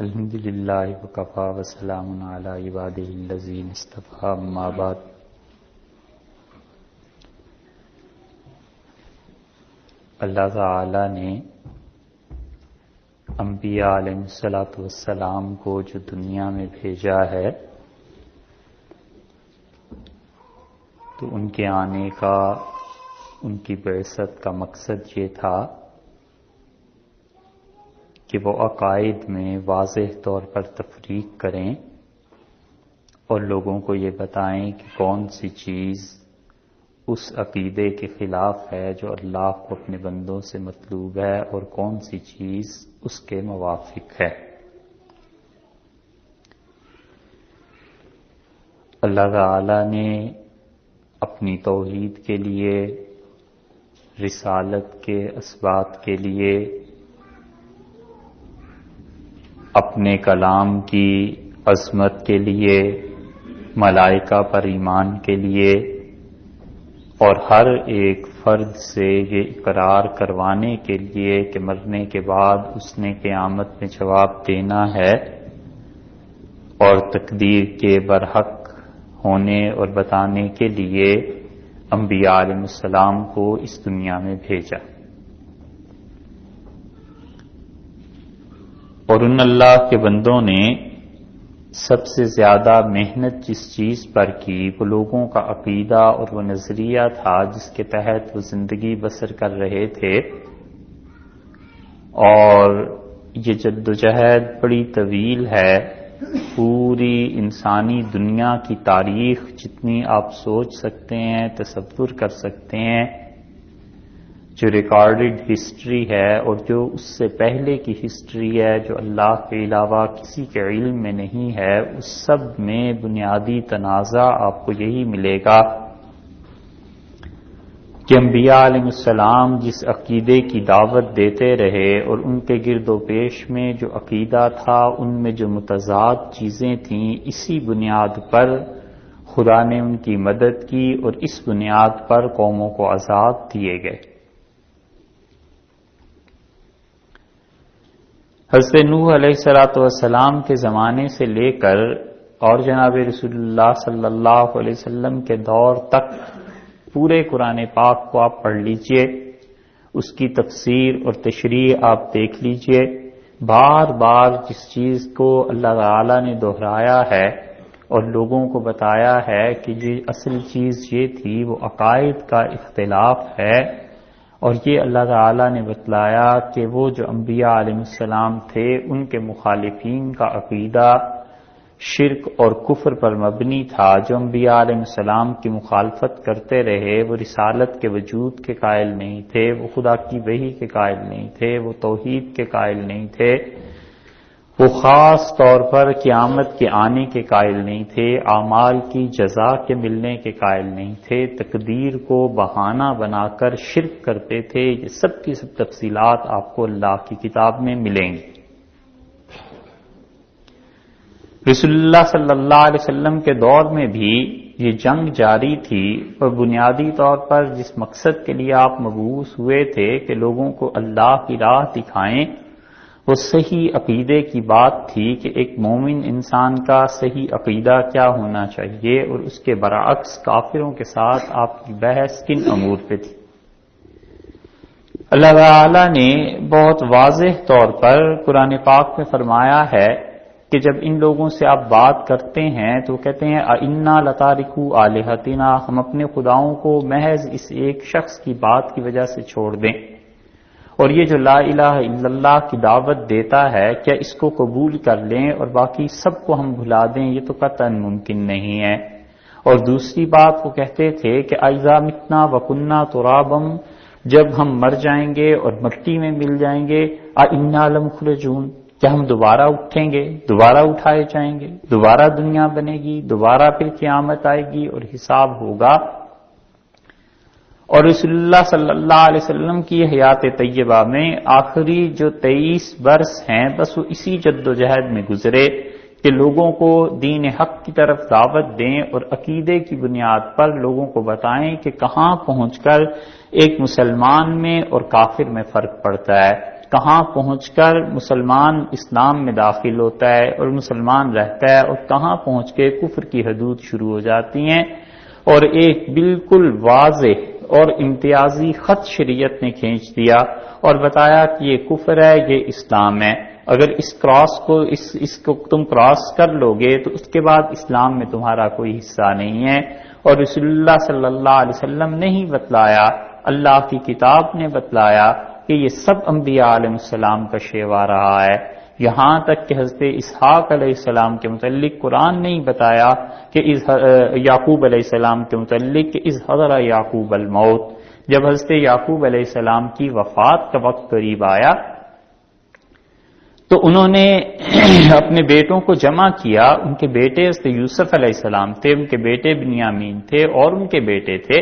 الحمد للہ وکفا وسلام علی عبادہ الذین اصطفی اما بعد۔ اللہ تعالی نے انبیاء علیہ الصلوۃ والسلام کو جو دنیا میں بھیجا ہے تو ان کے آنے کا، ان کی بعثت کا مقصد یہ تھا کہ وہ عقائد میں واضح طور پر تفریق کریں اور لوگوں کو یہ بتائیں کہ کون سی چیز اس عقیدے کے خلاف ہے جو اللہ کو اپنے بندوں سے مطلوب ہے اور کون سی چیز اس کے موافق ہے۔ اللہ تعالی نے اپنی توحید کے لیے، رسالت کے اثبات کے لیے، اپنے کلام کی عظمت کے لیے، ملائکہ پر ایمان کے لیے اور ہر ایک فرد سے یہ اقرار کروانے کے لیے کہ مرنے کے بعد اس نے قیامت میں جواب دینا ہے اور تقدیر کے برحق ہونے اور بتانے کے لیے انبیاء علیہ السلام کو اس دنیا میں بھیجا۔ اور ان اللہ کے بندوں نے سب سے زیادہ محنت جس چیز پر کی وہ لوگوں کا عقیدہ اور وہ نظریہ تھا جس کے تحت وہ زندگی بسر کر رہے تھے، اور یہ جدوجہد بڑی طویل ہے۔ پوری انسانی دنیا کی تاریخ جتنی آپ سوچ سکتے ہیں، تصور کر سکتے ہیں، جو ریکارڈڈ ہسٹری ہے اور جو اس سے پہلے کی ہسٹری ہے جو اللہ کے علاوہ کسی کے علم میں نہیں ہے، اس سب میں بنیادی تنازع آپ کو یہی ملے گا کہ انبیاء علیہ السلام جس عقیدے کی دعوت دیتے رہے اور ان کے گرد و پیش میں جو عقیدہ تھا، ان میں جو متضاد چیزیں تھیں، اسی بنیاد پر خدا نے ان کی مدد کی اور اس بنیاد پر قوموں کو عذاب دیے گئے۔ حضرت نوح علیہ السلام کے زمانے سے لے کر اور جناب رسول اللہ صلی اللہ علیہ وسلم کے دور تک پورے قرآن پاک کو آپ پڑھ لیجئے، اس کی تفسیر اور تشریح آپ دیکھ لیجئے۔ بار بار جس چیز کو اللہ تعالی نے دہرایا ہے اور لوگوں کو بتایا ہے کہ یہ اصل چیز یہ تھی، وہ عقائد کا اختلاف ہے، اور یہ اللہ تعالی نے بتلایا کہ وہ جو انبیاء علیہ السلام تھے ان کے مخالفین کا عقیدہ شرک اور کفر پر مبنی تھا۔ جو انبیاء علیہ السلام کی مخالفت کرتے رہے وہ رسالت کے وجود کے قائل نہیں تھے، وہ خدا کی وحی کے قائل نہیں تھے، وہ توحید کے قائل نہیں تھے، وہ خاص طور پر قیامت کے آنے کے قائل نہیں تھے، اعمال کی جزا کے ملنے کے قائل نہیں تھے، تقدیر کو بہانہ بنا کر شرک کرتے تھے۔ یہ سب کی سب تفصیلات آپ کو اللہ کی کتاب میں ملیں گی۔ رسول اللہ صلی اللہ علیہ وسلم کے دور میں بھی یہ جنگ جاری تھی، اور بنیادی طور پر جس مقصد کے لیے آپ مبعوث ہوئے تھے کہ لوگوں کو اللہ کی راہ دکھائیں، وہ صحیح عقیدے کی بات تھی کہ ایک مومن انسان کا صحیح عقیدہ کیا ہونا چاہیے، اور اس کے برعکس کافروں کے ساتھ آپ کی بحث کن امور پہ تھی۔ اللہ تعالی نے بہت واضح طور پر قرآن پاک میں فرمایا ہے کہ جب ان لوگوں سے آپ بات کرتے ہیں تو کہتے ہیں اِنَّا لَتَارِكُو آلِهَتِنَا، ہم اپنے خداؤں کو محض اس ایک شخص کی بات کی وجہ سے چھوڑ دیں، اور یہ جو لا الہ الا اللہ کی دعوت دیتا ہے کیا اس کو قبول کر لیں اور باقی سب کو ہم بھلا دیں؟ یہ تو قطعاً ممکن نہیں ہے۔ اور دوسری بات وہ کہتے تھے کہ اذا متنا وکنا ترابا، جب ہم مر جائیں گے اور مٹی میں مل جائیں گے، اِنَّا لَمُخْرَجُونَ، کیا ہم دوبارہ اٹھیں گے، دوبارہ اٹھائے جائیں گے، دوبارہ دنیا بنے گی، دوبارہ پھر قیامت آئے گی اور حساب ہوگا۔ اور رسول اللہ صلی اللہ علیہ وسلم کی حیات طیبہ میں آخری جو 23 برس ہیں بس وہ اسی جد و جہد میں گزرے کہ لوگوں کو دین حق کی طرف دعوت دیں اور عقیدے کی بنیاد پر لوگوں کو بتائیں کہ کہاں پہنچ کر ایک مسلمان میں اور کافر میں فرق پڑتا ہے۔ کہاں پہنچ کر مسلمان اسلام میں داخل ہوتا ہے اور مسلمان رہتا ہے اور کہاں پہنچ کے کفر کی حدود شروع ہو جاتی ہیں، اور ایک بالکل واضح اور امتیازی خط شریعت نے کھینچ دیا اور بتایا کہ یہ کفر ہے، یہ اسلام ہے، اگر اس کو تم کراس کر لو گے تو اس کے بعد اسلام میں تمہارا کوئی حصہ نہیں ہے۔ اور رسول اللہ صلی اللہ علیہ وسلم نے ہی بتلایا، اللہ کی کتاب نے بتلایا کہ یہ سب انبیاء علیہ السلام کا شیوا رہا ہے، یہاں تک کہ حضرت اسحاق علیہ السلام کے متعلق قرآن نے ہی بتایا کہ یعقوب علیہ السلام کے متعلق کہ اذ حضر یعقوب الموت، جب حضرت یعقوب علیہ السلام کی وفات کا وقت قریب آیا تو انہوں نے اپنے بیٹوں کو جمع کیا، ان کے بیٹے حضرت یوسف علیہ السلام تھے، ان کے بیٹے بنیامین تھے اور ان کے بیٹے تھے،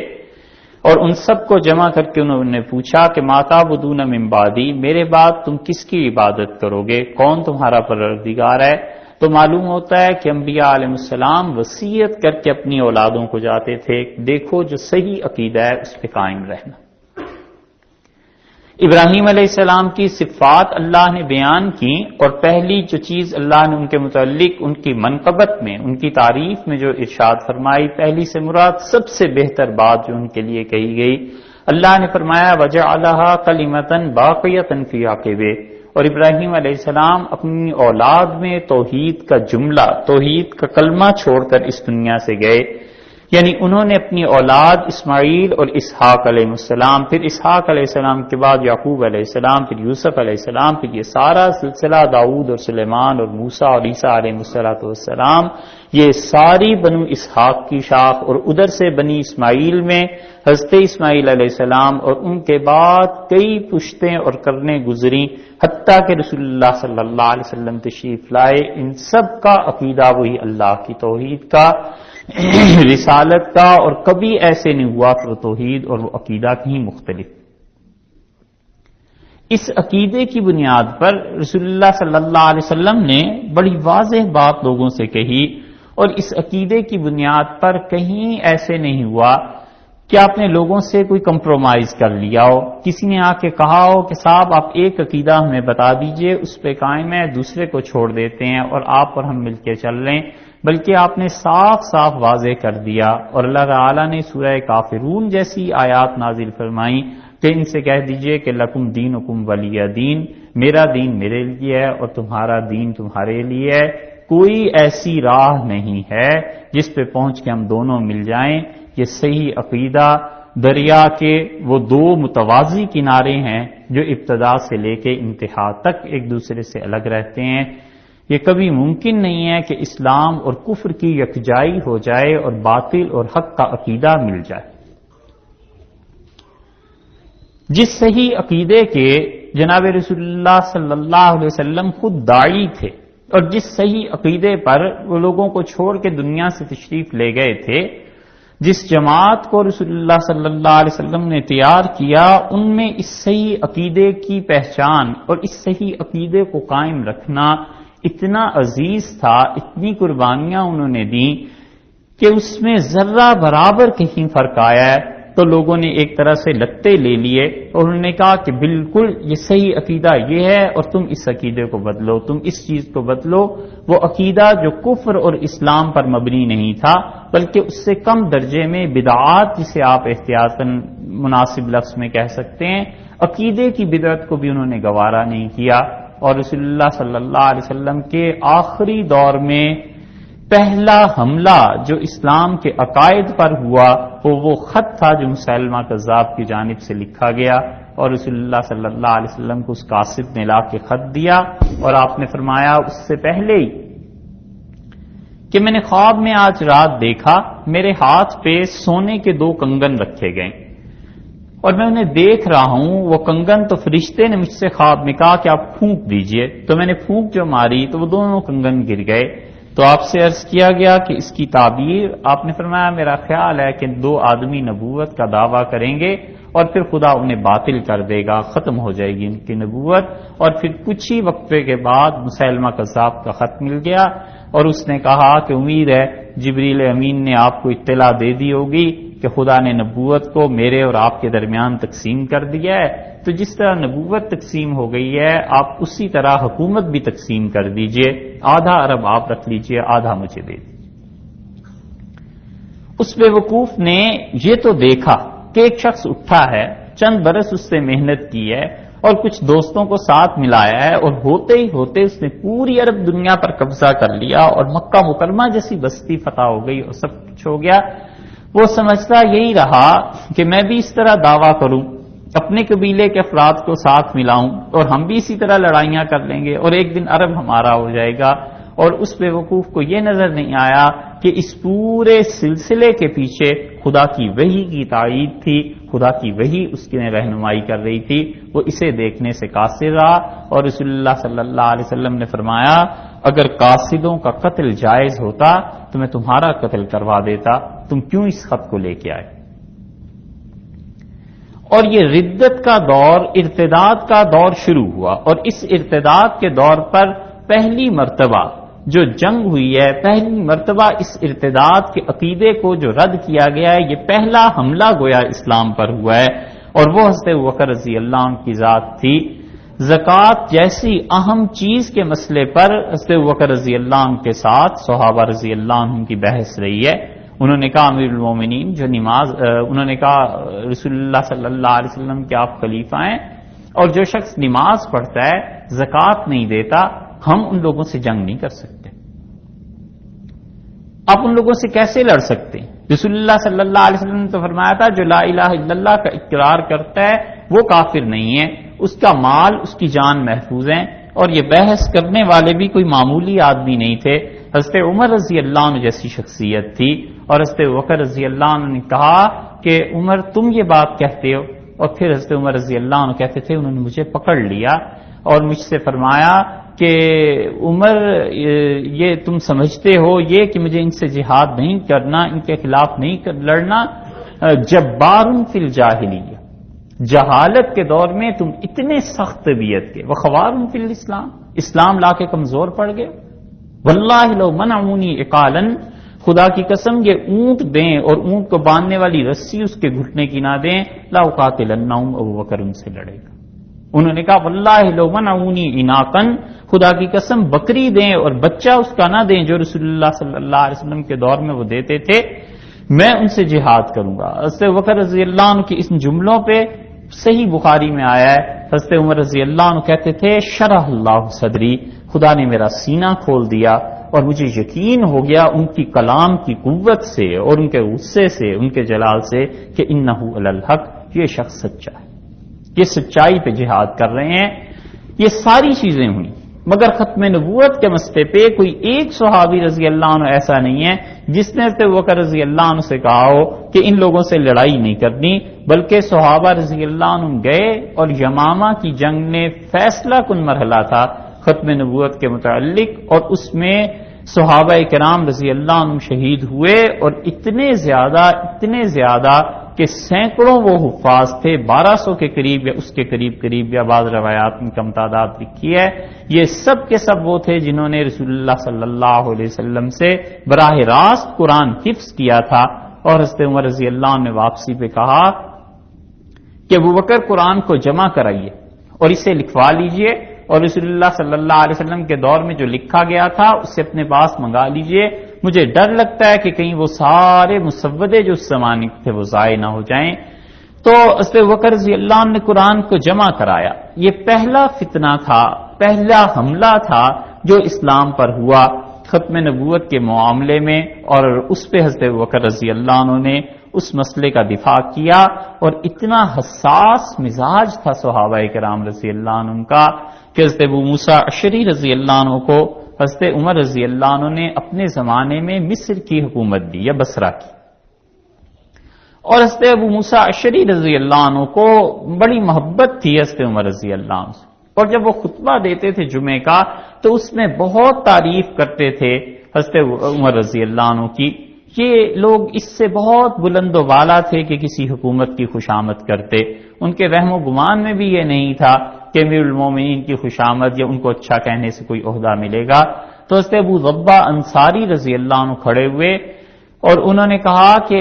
اور ان سب کو جمع کر کے انہوں نے پوچھا کہ ما تعبدون من بعدی، میرے بعد تم کس کی عبادت کرو گے، کون تمہارا پروردگار ہے؟ تو معلوم ہوتا ہے کہ انبیاء علیہ السلام وصیت کر کے اپنی اولادوں کو جاتے تھے، دیکھو جو صحیح عقیدہ ہے اس پہ قائم رہنا۔ ابراہیم علیہ السلام کی صفات اللہ نے بیان کی، اور پہلی جو چیز اللہ نے ان کے متعلق ان کی منقبت میں، ان کی تعریف میں جو ارشاد فرمائی، پہلی سے مراد سب سے بہتر بات جو ان کے لیے کہی گئی، اللہ نے فرمایا وَجَعَلَهَا كَلِمَةً بَاقِيَةً فِي عَقِبِهِ، اور ابراہیم علیہ السلام اپنی اولاد میں توحید کا جملہ، توحید کا کلمہ چھوڑ کر اس دنیا سے گئے، یعنی انہوں نے اپنی اولاد اسماعیل اور اسحاق علیہ السلام، پھر اسحاق علیہ السلام کے بعد یعقوب علیہ السلام، پھر یوسف علیہ السلام، پھر یہ سارا سلسلہ داؤد اور سلیمان اور موسیٰ اور عیسیٰ علیہ السلام، یہ ساری بنو اسحاق کی شاخ، اور ادھر سے بنی اسماعیل میں حضرت اسماعیل علیہ السلام، اور ان کے بعد کئی پشتیں اور کرنے گزری حتیٰ کہ رسول اللہ صلی اللہ علیہ وسلم تشریف لائے۔ ان سب کا عقیدہ وہی اللہ کی توحید کا، رسالت کا، اور کبھی ایسے نہیں ہوا کہ وہ توحید اور وہ عقیدہ کہیں مختلف۔ اس عقیدے کی بنیاد پر رسول اللہ صلی اللہ علیہ وسلم نے بڑی واضح بات لوگوں سے کہی، اور اس عقیدے کی بنیاد پر کہیں ایسے نہیں ہوا کہ آپ نے لوگوں سے کوئی کمپرومائز کر لیا ہو، کسی نے آ کے کہا ہو کہ صاحب آپ ایک عقیدہ ہمیں بتا دیجئے، اس پہ قائم ہے، دوسرے کو چھوڑ دیتے ہیں اور آپ اور ہم مل کے چل رہے ہیں، بلکہ آپ نے صاف صاف واضح کر دیا، اور اللہ تعالیٰ نے سورہ کافرون جیسی آیات نازل فرمائیں کہ ان سے کہہ دیجئے کہ لکم دینکم ولی دین، میرا دین میرے لیے ہے اور تمہارا دین تمہارے لیے ہے، کوئی ایسی راہ نہیں ہے جس پہ پہنچ کے ہم دونوں مل جائیں۔ یہ صحیح عقیدہ دریا کے وہ دو متوازی کنارے ہیں جو ابتدا سے لے کے انتہا تک ایک دوسرے سے الگ رہتے ہیں، یہ کبھی ممکن نہیں ہے کہ اسلام اور کفر کی یکجائی ہو جائے اور باطل اور حق کا عقیدہ مل جائے۔ جس صحیح عقیدے کے جناب رسول اللہ صلی اللہ علیہ وسلم خود داعی تھے، اور جس صحیح عقیدے پر وہ لوگوں کو چھوڑ کے دنیا سے تشریف لے گئے تھے، جس جماعت کو رسول اللہ صلی اللہ علیہ وسلم نے تیار کیا، ان میں اس صحیح عقیدے کی پہچان اور اس صحیح عقیدے کو قائم رکھنا اتنا عزیز تھا، اتنی قربانیاں انہوں نے دیں کہ اس میں ذرہ برابر کہیں فرق آیا ہے تو لوگوں نے ایک طرح سے لتے لے لیے، اور انہوں نے کہا کہ بالکل یہ صحیح عقیدہ یہ ہے اور تم اس عقیدے کو بدلو، تم اس چیز کو بدلو، وہ عقیدہ جو کفر اور اسلام پر مبنی نہیں تھا بلکہ اس سے کم درجے میں بدعات، جسے آپ احتیاطاً مناسب لفظ میں کہہ سکتے ہیں، عقیدے کی بدعت کو بھی انہوں نے گوارا نہیں کیا۔ اور رسول اللہ صلی اللہ علیہ وسلم کے آخری دور میں پہلا حملہ جو اسلام کے عقائد پر ہوا وہ خط تھا جو مسیلمہ کذاب کی جانب سے لکھا گیا، اور رسول اللہ صلی اللہ علیہ وسلم کو اس قاصد نے لا کے خط دیا، اور آپ نے فرمایا اس سے پہلے ہی کہ میں نے خواب میں آج رات دیکھا میرے ہاتھ پہ سونے کے 2 کنگن رکھے گئے، اور میں انہیں دیکھ رہا ہوں، وہ کنگن تو فرشتے نے مجھ سے خواب میں کہا کہ آپ پھونک دیجئے، تو میں نے پھونک جو ماری تو وہ دونوں کنگن گر گئے، تو آپ سے عرض کیا گیا کہ اس کی تعبیر، آپ نے فرمایا میرا خیال ہے کہ 2 آدمی نبوت کا دعویٰ کریں گے اور پھر خدا انہیں باطل کر دے گا، ختم ہو جائے گی ان کی نبوت، اور پھر کچھ ہی وقفے کے بعد مسیلمہ کذاب کا خط مل گیا، اور اس نے کہا کہ امید ہے جبریل امین نے آپ کو اطلاع دے دی ہوگی کہ خدا نے نبوت کو میرے اور آپ کے درمیان تقسیم کر دیا ہے، تو جس طرح نبوت تقسیم ہو گئی ہے آپ اسی طرح حکومت بھی تقسیم کر دیجئے، آدھا عرب آپ رکھ لیجئے، آدھا مجھے دے دیجئے۔ اس بے وقوف نے یہ تو دیکھا کہ ایک شخص اٹھا ہے، چند برس اس سے محنت کی ہے اور کچھ دوستوں کو ساتھ ملایا ہے، اور ہوتے ہی ہوتے اس نے پوری عرب دنیا پر قبضہ کر لیا اور مکہ مکرمہ جیسی بستی فتح ہو گئی اور سب کچھ ہو گیا۔ وہ سمجھتا یہی رہا کہ میں بھی اس طرح دعویٰ کروں، اپنے قبیلے کے افراد کو ساتھ ملاؤں اور ہم بھی اسی طرح لڑائیاں کر لیں گے اور ایک دن عرب ہمارا ہو جائے گا۔ اور اس بے وقوف کو یہ نظر نہیں آیا کہ اس پورے سلسلے کے پیچھے خدا کی وحی کی تائید تھی، خدا کی وحی اس کی رہنمائی کر رہی تھی۔ وہ اسے دیکھنے سے قاصر رہا، اور رسول اللہ صلی اللہ علیہ وسلم نے فرمایا اگر قاصدوں کا قتل جائز ہوتا تو میں تمہارا قتل کروا دیتا، تم کیوں اس خط کو لے کے آئے؟ اور یہ ردت کا دور، ارتداد کا دور شروع ہوا، اور اس ارتداد کے دور پر پہلی مرتبہ جو جنگ ہوئی ہے، پہلی مرتبہ اس ارتداد کے عقیدے کو جو رد کیا گیا ہے، یہ پہلا حملہ گویا اسلام پر ہوا ہے، اور وہ حضرت ابوبکر رضی اللہ عنہ کی ذات تھی۔ زکوٰۃ جیسی اہم چیز کے مسئلے پر حضرت ابوبکر رضی اللہ عنہ کے ساتھ صحابہ رضی اللہ عنہ کی بحث رہی ہے۔ انہوں نے کہا امیر المومنین جو نماز انہوں نے کہا رسول اللہ صلی اللہ علیہ وسلم کے آپ خلیفہ ہیں، اور جو شخص نماز پڑھتا ہے زکوٰۃ نہیں دیتا، ہم ان لوگوں سے جنگ نہیں کر سکتے۔ آپ ان لوگوں سے کیسے لڑ سکتے ہیں؟ رسول اللہ صلی اللہ علیہ وسلم نے تو فرمایا تھا جو لا الہ الا اللہ کا اقرار کرتا ہے وہ کافر نہیں ہے، اس کا مال اس کی جان محفوظ ہے۔ اور یہ بحث کرنے والے بھی کوئی معمولی آدمی نہیں تھے، حضرت عمر رضی اللہ عنہ جیسی شخصیت تھی، اور حضرت ابوبکر رضی اللہ عنہ نے کہا کہ عمر تم یہ بات کہتے ہو، اور پھر حضرت عمر رضی اللہ عنہ کہتے تھے انہوں نے مجھے پکڑ لیا اور مجھ سے فرمایا کہ عمر یہ تم سمجھتے ہو یہ کہ مجھے ان سے جہاد نہیں کرنا، ان کے خلاف نہیں لڑنا، جبار فی الجاہلیہ، جہالت کے دور میں تم اتنے سخت طبیعت کے، وخوار فی الاسلام، اسلام لا کے کمزور پڑ گئے۔ واللہ لو منعونی عقالا، خدا کی قسم یہ اونٹ دیں اور اونٹ کو باندھنے والی رسی اس کے گھٹنے کی نہ دیں، لا اقاتلنہم، ابوبکر ان سے لڑے گا۔ انہوں نے کہا واللہ لو منعونی عناقا، خدا کی قسم بکری دیں اور بچہ اس کا نہ دیں جو رسول اللہ صلی اللہ علیہ وسلم کے دور میں وہ دیتے تھے، میں ان سے جہاد کروں گا۔ حضرت ابوبکر رضی اللہ عنہ کی ان جملوں پہ صحیح بخاری میں آیا ہے، حضرت عمر رضی اللہ عنہ کہتے تھے شرح اللہ صدری، خدا نے میرا سینہ کھول دیا اور مجھے یقین ہو گیا ان کی کلام کی قوت سے اور ان کے غصے سے، ان کے جلال سے، کہ انہ علی الحق، یہ شخص سچا ہے، یہ سچائی پہ جہاد کر رہے ہیں۔ یہ ساری چیزیں ہوئی، مگر ختم نبوت کے مسئلے پہ کوئی ایک صحابی رضی اللہ عنہ ایسا نہیں ہے جس نے حضرت ابوبکر رضی اللہ عنہ سے کہا ہو کہ ان لوگوں سے لڑائی نہیں کرنی، بلکہ صحابہ رضی اللہ عنہ گئے، اور یمامہ کی جنگ نے فیصلہ کن مرحلہ تھا ختم نبوت کے متعلق، اور اس میں صحابہ کرام رضی اللہ عنہ شہید ہوئے، اور اتنے زیادہ کہ سینکڑوں وہ حفاظ تھے، 1200 کے قریب یا اس کے قریب یا بعض روایات میں کم تعداد لکھی ہے۔ یہ سب کے سب وہ تھے جنہوں نے رسول اللہ صلی اللہ علیہ وسلم سے براہ راست قرآن حفظ کیا تھا، اور حضرت عمر رضی اللہ عنہ نے واپسی پہ کہا کہ ابوبکر قرآن کو جمع کرائیے اور اسے لکھوا لیجئے، اور رسول اللہ صلی اللہ علیہ وسلم کے دور میں جو لکھا گیا تھا اسے اپنے پاس منگا لیجئے، مجھے ڈر لگتا ہے کہ کہیں وہ سارے مسودے جو اس زمانے کے تھے وہ ضائع نہ ہو جائیں۔ تو حضرت ابوبکر رضی اللہ عنہ نے قرآن کو جمع کرایا۔ یہ پہلا فتنہ تھا، پہلا حملہ تھا جو اسلام پر ہوا ختم نبوت کے معاملے میں، اور اس پہ حضرت ابوبکر رضی اللہ عنہ نے اس مسئلے کا دفاع کیا، اور اتنا حساس مزاج تھا صحابہ کرام رضی اللہ عنہ کا کہ حضرت ابو موسیٰ اشعری رضی اللہ عنہ کو حضرت عمر رضی اللہ عنہ نے اپنے زمانے میں مصر کی حکومت دی یا بصرہ کی، اور حضرت ابو موسیٰ اشعری رضی اللہ عنہ کو بڑی محبت تھی حضرت عمر رضی اللہ عنہ سے، اور جب وہ خطبہ دیتے تھے جمعے کا تو اس میں بہت تعریف کرتے تھے حضرت عمر رضی اللہ عنہ کی۔ یہ لوگ اس سے بہت بلند و بالا تھے کہ کسی حکومت کی خوشامد کرتے، ان کے وہم و گمان میں بھی یہ نہیں تھا کہ امیر المومنین کی خوشامد یا ان کو اچھا کہنے سے کوئی عہدہ ملے گا۔ تو حضرت ابو ضبہ انصاری رضی اللہ عنہ کھڑے ہوئے، اور انہوں نے کہا کہ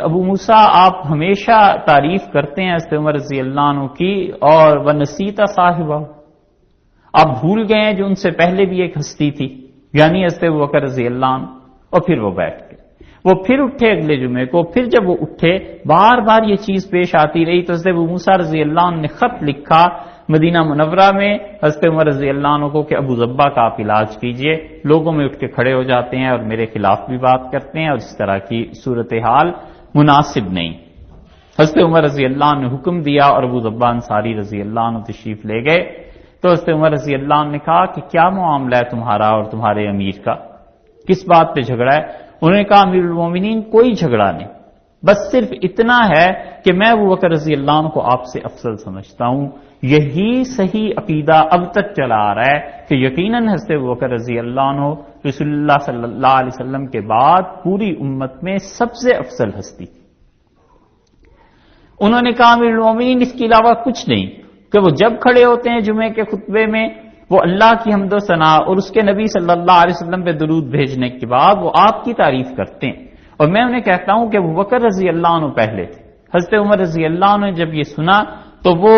ابو موسیٰ آپ ہمیشہ تعریف کرتے ہیں حضرت عمر رضی اللہ عنہ کی، اور وَنَسِيتَ صَاحِبَهُ، آپ بھول گئے ہیں جو ان سے پہلے بھی ایک ہستی تھی، یعنی حضرت ابوبکر رضی اللہ عنہ۔ اور پھر وہ بیٹھ گئے، وہ پھر اٹھے اگلے جمعے کو، پھر جب وہ اٹھے بار بار یہ چیز پیش آتی رہی تو حضرت ابو موسیٰ رضی اللہ عنہ نے خط لکھا مدینہ منورہ میں حضرت عمر رضی اللہ عنہ کو کہ ابو ذبہ کا آپ علاج کیجئے، لوگوں میں اٹھ کے کھڑے ہو جاتے ہیں اور میرے خلاف بھی بات کرتے ہیں، اور اس طرح کی صورتحال مناسب نہیں۔ حضرت عمر رضی اللہ عنہ نے حکم دیا اور ابو ذبہ انصاری رضی اللہ عنہ تشریف لے گئے۔ تو حضرت عمر رضی اللہ عنہ نے کہا کہ کیا معاملہ ہے تمہارا اور تمہارے امیر کا، کس بات پہ جھگڑا ہے؟ انہوں نے کہا امیر المومنین کوئی جھگڑا نہیں، بس صرف اتنا ہے کہ میں ابو بکر رضی اللہ عنہ کو آپ سے افضل سمجھتا ہوں، یہی صحیح عقیدہ اب تک چلا آ رہا ہے کہ یقیناً حضرت ابو بکر رضی اللہ عنہ رسول اللہ صلی اللہ علیہ وسلم کے بعد پوری امت میں سب سے افضل ہستی۔ انہوں نے کہا امیر المومنین اس کے علاوہ کچھ نہیں، کہ وہ جب کھڑے ہوتے ہیں جمعے کے خطبے میں وہ اللہ کی حمد و ثنا اور اس کے نبی صلی اللہ علیہ وسلم پہ درود بھیجنے کے بعد وہ آپ کی تعریف کرتے ہیں، اور میں انہیں کہتا ہوں کہ ابو بکر رضی اللہ عنہ پہلے تھے۔ حضرت عمر رضی اللہ عنہ نے جب یہ سنا تو وہ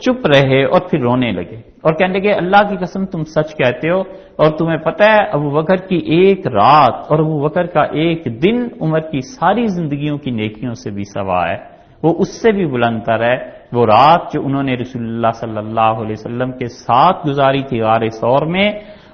چپ رہے اور پھر رونے لگے اور کہنے لگے اللہ کی قسم تم سچ کہتے ہو، اور تمہیں پتہ ہے ابو بکر کی ایک رات اور ابو بکر کا ایک دن عمر کی ساری زندگیوں کی نیکیوں سے بھی سوا ہے، وہ اس سے بھی بلند تر ہے۔ وہ رات جو انہوں نے رسول اللہ صلی اللہ علیہ وسلم کے ساتھ گزاری تھی غار ثور میں،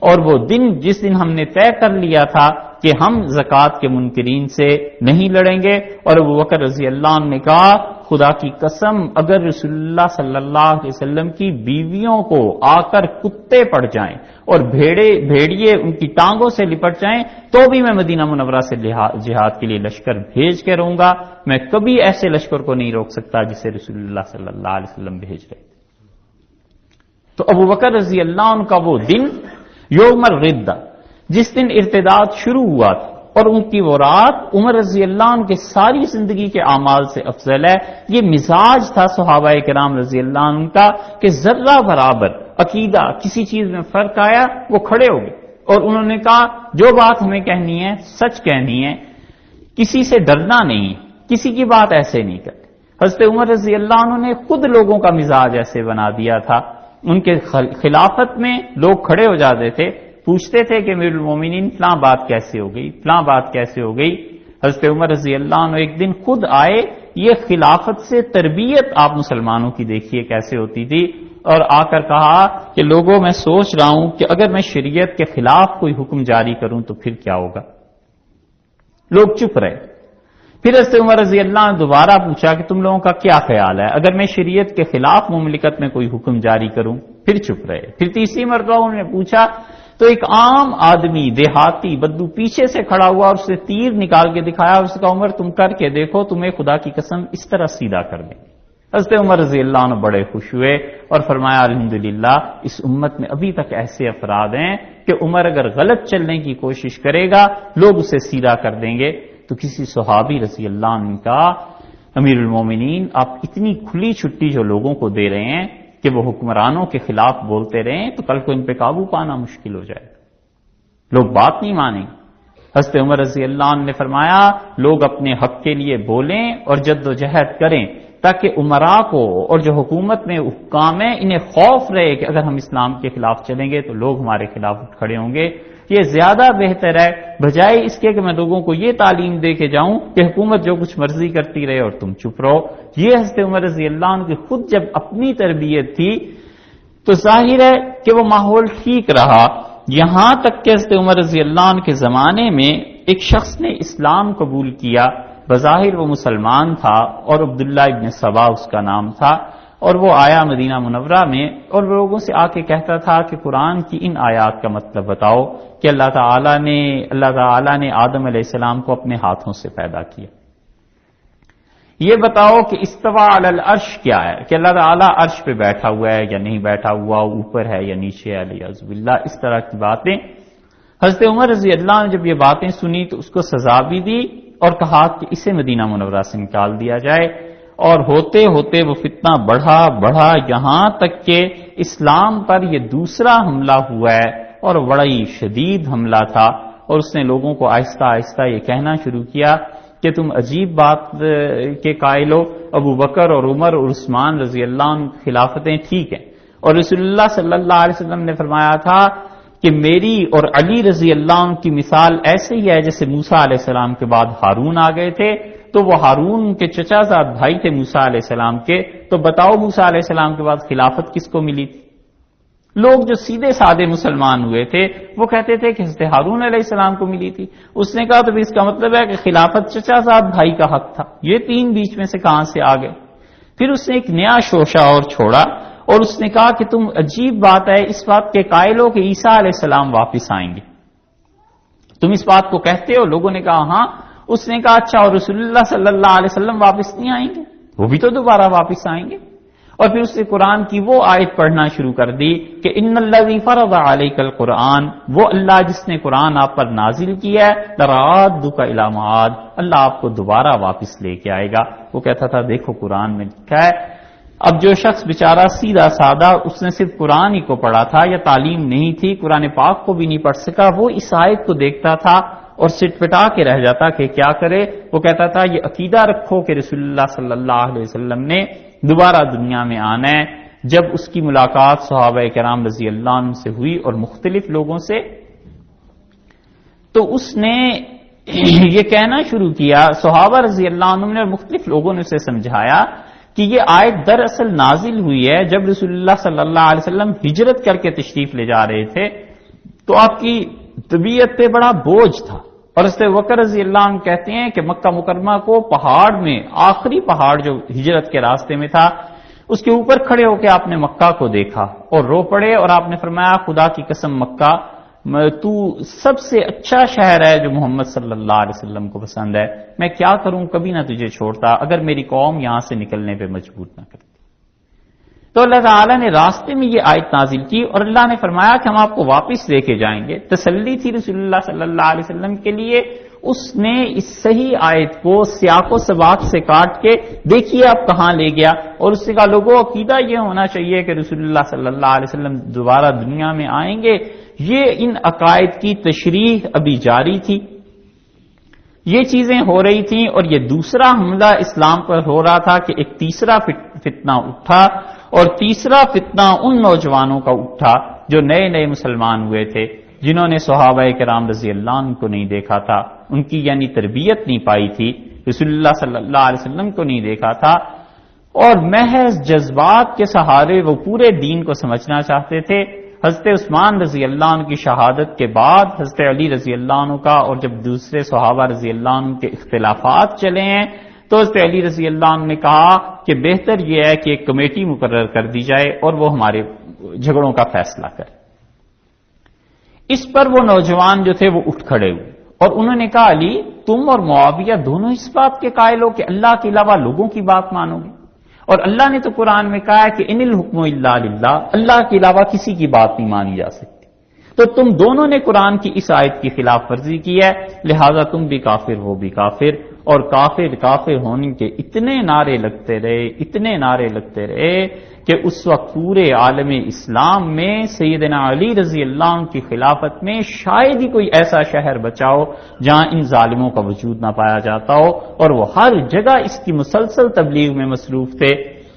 اور وہ دن جس دن ہم نے طے کر لیا تھا کہ ہم زکوٰۃ کے منکرین سے نہیں لڑیں گے، اور ابو بکر رضی اللہ عنہ نے کہا خدا کی قسم اگر رسول اللہ صلی اللہ علیہ وسلم کی بیویوں کو آ کر کتے پڑ جائیں اور بھیڑیے ان کی ٹانگوں سے لپٹ جائیں تو بھی میں مدینہ منورہ سے جہاد کے لیے لشکر بھیج کے رہوں گا، میں کبھی ایسے لشکر کو نہیں روک سکتا جسے رسول اللہ صلی اللہ علیہ وسلم بھیج رہے تھے۔ تو ابو بکر رضی اللہ عنہ کا وہ دن یوم الردہ جس دن ارتداد شروع ہوا تھا، اور ان کی وہ رات عمر رضی اللہ عنہ کے ساری زندگی کے اعمال سے افضل ہے۔ یہ مزاج تھا صحابہ کرام رضی اللہ عنہ کا کہ ذرہ برابر عقیدہ کسی چیز میں فرق آیا وہ کھڑے ہو گئے، اور انہوں نے کہا جو بات ہمیں کہنی ہے سچ کہنی ہے، کسی سے ڈرنا نہیں ہے، کسی کی بات ایسے نہیں کرتے۔ حضرت عمر رضی اللہ عنہ نے خود لوگوں کا مزاج ایسے بنا دیا تھا، ان کے خلافت میں لوگ کھڑے ہو جاتے تھے، پوچھتے تھے کہ امیر المومنین فلاں بات کیسے ہو گئی، فلاں بات کیسے ہو گئی۔ حضرت عمر رضی اللہ عنہ ایک دن خود آئے، یہ خلافت سے تربیت آپ مسلمانوں کی دیکھیے کیسے ہوتی تھی، اور آ کر کہا کہ لوگوں میں سوچ رہا ہوں کہ اگر میں شریعت کے خلاف کوئی حکم جاری کروں تو پھر کیا ہوگا۔ لوگ چپ رہے۔ پھر حضرت عمر رضی اللہ عنہ دوبارہ پوچھا کہ تم لوگوں کا کیا خیال ہے اگر میں شریعت کے خلاف مملکت میں کوئی حکم جاری کروں؟ پھر چپ رہے۔ پھر تیسری مرتبہ انہوں نے پوچھا تو ایک عام آدمی دیہاتی بدو پیچھے سے کھڑا ہوا اور اسے تیر نکال کے دکھایا، اور اس کا عمر تم کر کے دیکھو تمہیں خدا کی قسم اس طرح سیدھا کر دیں۔ حضرت عمر رضی اللہ عنہ بڑے خوش ہوئے اور فرمایا الحمدللہ اس امت میں ابھی تک ایسے افراد ہیں کہ عمر اگر غلط چلنے کی کوشش کرے گا لوگ اسے سیدھا کر دیں گے۔ تو کسی صحابی رضی اللہ عنہ کا امیر المومنین آپ اتنی کھلی چھٹی جو لوگوں کو دے رہے ہیں کہ وہ حکمرانوں کے خلاف بولتے رہیں تو کل کو ان پہ قابو پانا مشکل ہو جائے گا، لوگ بات نہیں مانیں۔ حضرت عمر رضی اللہ عنہ نے فرمایا لوگ اپنے حق کے لیے بولیں اور جد و جہد کریں تاکہ عمراء کو اور جو حکومت میں حکام ہیں انہیں خوف رہے کہ اگر ہم اسلام کے خلاف چلیں گے تو لوگ ہمارے خلاف اٹھ کھڑے ہوں گے۔ یہ زیادہ بہتر ہے بجائے اس کے کہ میں لوگوں کو یہ تعلیم دے کے جاؤں کہ حکومت جو کچھ مرضی کرتی رہے اور تم چپ رہو۔ یہ حضرت عمر رضی اللہ عنہ کی خود جب اپنی تربیت تھی تو ظاہر ہے کہ وہ ماحول ٹھیک رہا، یہاں تک کہ حضرت عمر رضی اللہ عنہ کے زمانے میں ایک شخص نے اسلام قبول کیا، بظاہر وہ مسلمان تھا اور عبداللہ ابن سبا اس کا نام تھا، اور وہ آیا مدینہ منورہ میں اور لوگوں سے آ کے کہتا تھا کہ قرآن کی ان آیات کا مطلب بتاؤ کہ اللہ تعالیٰ نے آدم علیہ السلام کو اپنے ہاتھوں سے پیدا کیا، یہ بتاؤ کہ استوى علی العرش کیا ہے، کہ اللہ تعالیٰ عرش پہ بیٹھا ہوا ہے یا نہیں بیٹھا ہوا، اوپر ہے یا نیچے ہے، الیاذ باللہ اس طرح کی باتیں۔ حضرت عمر رضی اللہ عنہ جب یہ باتیں سنی تو اس کو سزا بھی دی اور کہا کہ اسے مدینہ منورہ سے نکال دیا جائے، اور ہوتے ہوتے وہ فتنہ بڑھا یہاں تک کہ اسلام پر یہ دوسرا حملہ ہوا ہے اور بڑا ہی شدید حملہ تھا، اور اس نے لوگوں کو آہستہ آہستہ یہ کہنا شروع کیا کہ تم عجیب بات کے قائل ہو، ابو بکر اور عمر اور عثمان رضی اللہ عنہ خلافتیں ٹھیک ہیں، اور رسول اللہ صلی اللہ علیہ وسلم نے فرمایا تھا کہ میری اور علی رضی اللہ عنہ کی مثال ایسے ہی ہے جیسے موسیٰ علیہ السلام کے بعد ہارون آ گئے تھے، تو وہ ہارون کے چچا زاد بھائی تھے موسیٰ علیہ السلام کے، تو بتاؤ موسیٰ علیہ السلام کے بعد خلافت کس کو ملی تھی؟ لوگ جو سیدھے سادے مسلمان ہوئے تھے وہ کہتے تھے کہ حضرت ہارون علیہ السلام کو ملی تھی۔ اس نے کہا تو اس کا مطلب ہے کہ خلافت چچا زاد بھائی کا حق تھا، یہ تین بیچ میں سے کہاں سے آ گئے؟ پھر اس نے ایک نیا شوشہ اور چھوڑا اور اس نے کہا کہ تم عجیب بات ہے اس بات کے قائل ہو کہ عیسیٰ علیہ السلام واپس آئیں گے، تم اس بات کو کہتے ہو؟ لوگوں نے کہا ہاں۔ اس نے کہا اچھا، اور رسول اللہ صلی اللہ علیہ وسلم واپس نہیں آئیں گے؟ وہ بھی تو دوبارہ واپس آئیں گے۔ اور پھر اس نے قرآن کی وہ آیت پڑھنا شروع کر دی کہ ان الذی فرض علیک القرآن، وہ اللہ جس نے قرآن آپ پر نازل کیا ہے، لرادک الی معاد، اللہ آپ کو دوبارہ واپس لے کے آئے گا۔ وہ کہتا تھا دیکھو قرآن میں لکھا ہے۔ اب جو شخص بیچارہ سیدھا سادہ، اس نے صرف قرآن ہی کو پڑھا تھا یا تعلیم نہیں تھی، قرآن پاک کو بھی نہیں پڑھ سکا، وہ اس آیت کو دیکھتا تھا اور سٹ پٹا کے رہ جاتا کہ کیا کرے۔ وہ کہتا تھا یہ عقیدہ رکھو کہ رسول اللہ صلی اللہ علیہ وسلم نے دوبارہ دنیا میں آنا ہے۔ جب اس کی ملاقات صحابہ کرام رضی اللہ عنہ سے ہوئی اور مختلف لوگوں سے، تو اس نے یہ کہنا شروع کیا، صحابہ رضی اللہ عنہ نے اور مختلف لوگوں نے اسے سمجھایا کہ یہ آیت دراصل نازل ہوئی ہے جب رسول اللہ صلی اللہ علیہ وسلم ہجرت کر کے تشریف لے جا رہے تھے، تو آپ کی طبیعت پہ بڑا بوجھ تھا، اور حضرت بکر رضی اللہ عنہ کہتے ہیں کہ مکہ مکرمہ کو پہاڑ میں، آخری پہاڑ جو ہجرت کے راستے میں تھا، اس کے اوپر کھڑے ہو کے آپ نے مکہ کو دیکھا اور رو پڑے، اور آپ نے فرمایا خدا کی قسم مکہ تو سب سے اچھا شہر ہے جو محمد صلی اللہ علیہ وسلم کو پسند ہے، میں کیا کروں کبھی نہ تجھے چھوڑتا اگر میری قوم یہاں سے نکلنے پہ مجبور نہ کرتی۔ تو اللہ تعالیٰ نے راستے میں یہ آیت نازل کی اور اللہ نے فرمایا کہ ہم آپ کو واپس لے کے جائیں گے۔ تسلی تھی رسول اللہ صلی اللہ علیہ وسلم کے لیے، اس نے اس صحیح آیت کو سیاق و سباق سے کاٹ کے دیکھیے اب کہاں لے گیا، اور اس نے کہا لوگوں عقیدہ یہ ہونا چاہیے کہ رسول اللہ صلی اللہ علیہ وسلم دوبارہ دنیا میں آئیں گے۔ یہ ان عقائد کی تشریح ابھی جاری تھی، یہ چیزیں ہو رہی تھیں، اور یہ دوسرا حملہ اسلام پر ہو رہا تھا کہ ایک تیسرا فتنہ اٹھا، اور تیسرا فتنہ ان نوجوانوں کا اٹھا جو نئے نئے مسلمان ہوئے تھے، جنہوں نے صحابہ کرام رضی اللہ عنہ کو نہیں دیکھا تھا، ان کی یعنی تربیت نہیں پائی تھی، رسول اللہ صلی اللہ علیہ وسلم کو نہیں دیکھا تھا، اور محض جذبات کے سہارے وہ پورے دین کو سمجھنا چاہتے تھے۔ حضرت عثمان رضی اللہ عنہ کی شہادت کے بعد حضرت علی رضی اللہ عنہ کا، اور جب دوسرے صحابہ رضی اللہ عنہ کے اختلافات چلے ہیں، تو حضرت علی رضی اللہ عنہ نے کہا کہ بہتر یہ ہے کہ ایک کمیٹی مقرر کر دی جائے اور وہ ہمارے جھگڑوں کا فیصلہ کرے۔ اس پر وہ نوجوان جو تھے وہ اٹھ کھڑے ہوئے اور انہوں نے کہا علی تم اور معاویہ دونوں اس بات کے قائل ہو کہ اللہ کے علاوہ لوگوں کی بات مانو گے، اور اللہ نے تو قرآن میں کہا ہے کہ ان الحکم الا للہ، اللہ کے علاوہ کسی کی بات نہیں مانی جا سکتی، تو تم دونوں نے قرآن کی اس آیت کی خلاف ورزی کی ہے، لہذا تم بھی کافر ہو بھی کافر۔ اور کافر کافر ہونے کے اتنے نعرے لگتے رہے کہ اس وقت پورے عالم اسلام میں سیدنا علی رضی اللہ عنہ کی خلافت میں شاید ہی کوئی ایسا شہر بچا ہو جہاں ان ظالموں کا وجود نہ پایا جاتا ہو، اور وہ ہر جگہ اس کی مسلسل تبلیغ میں مصروف تھے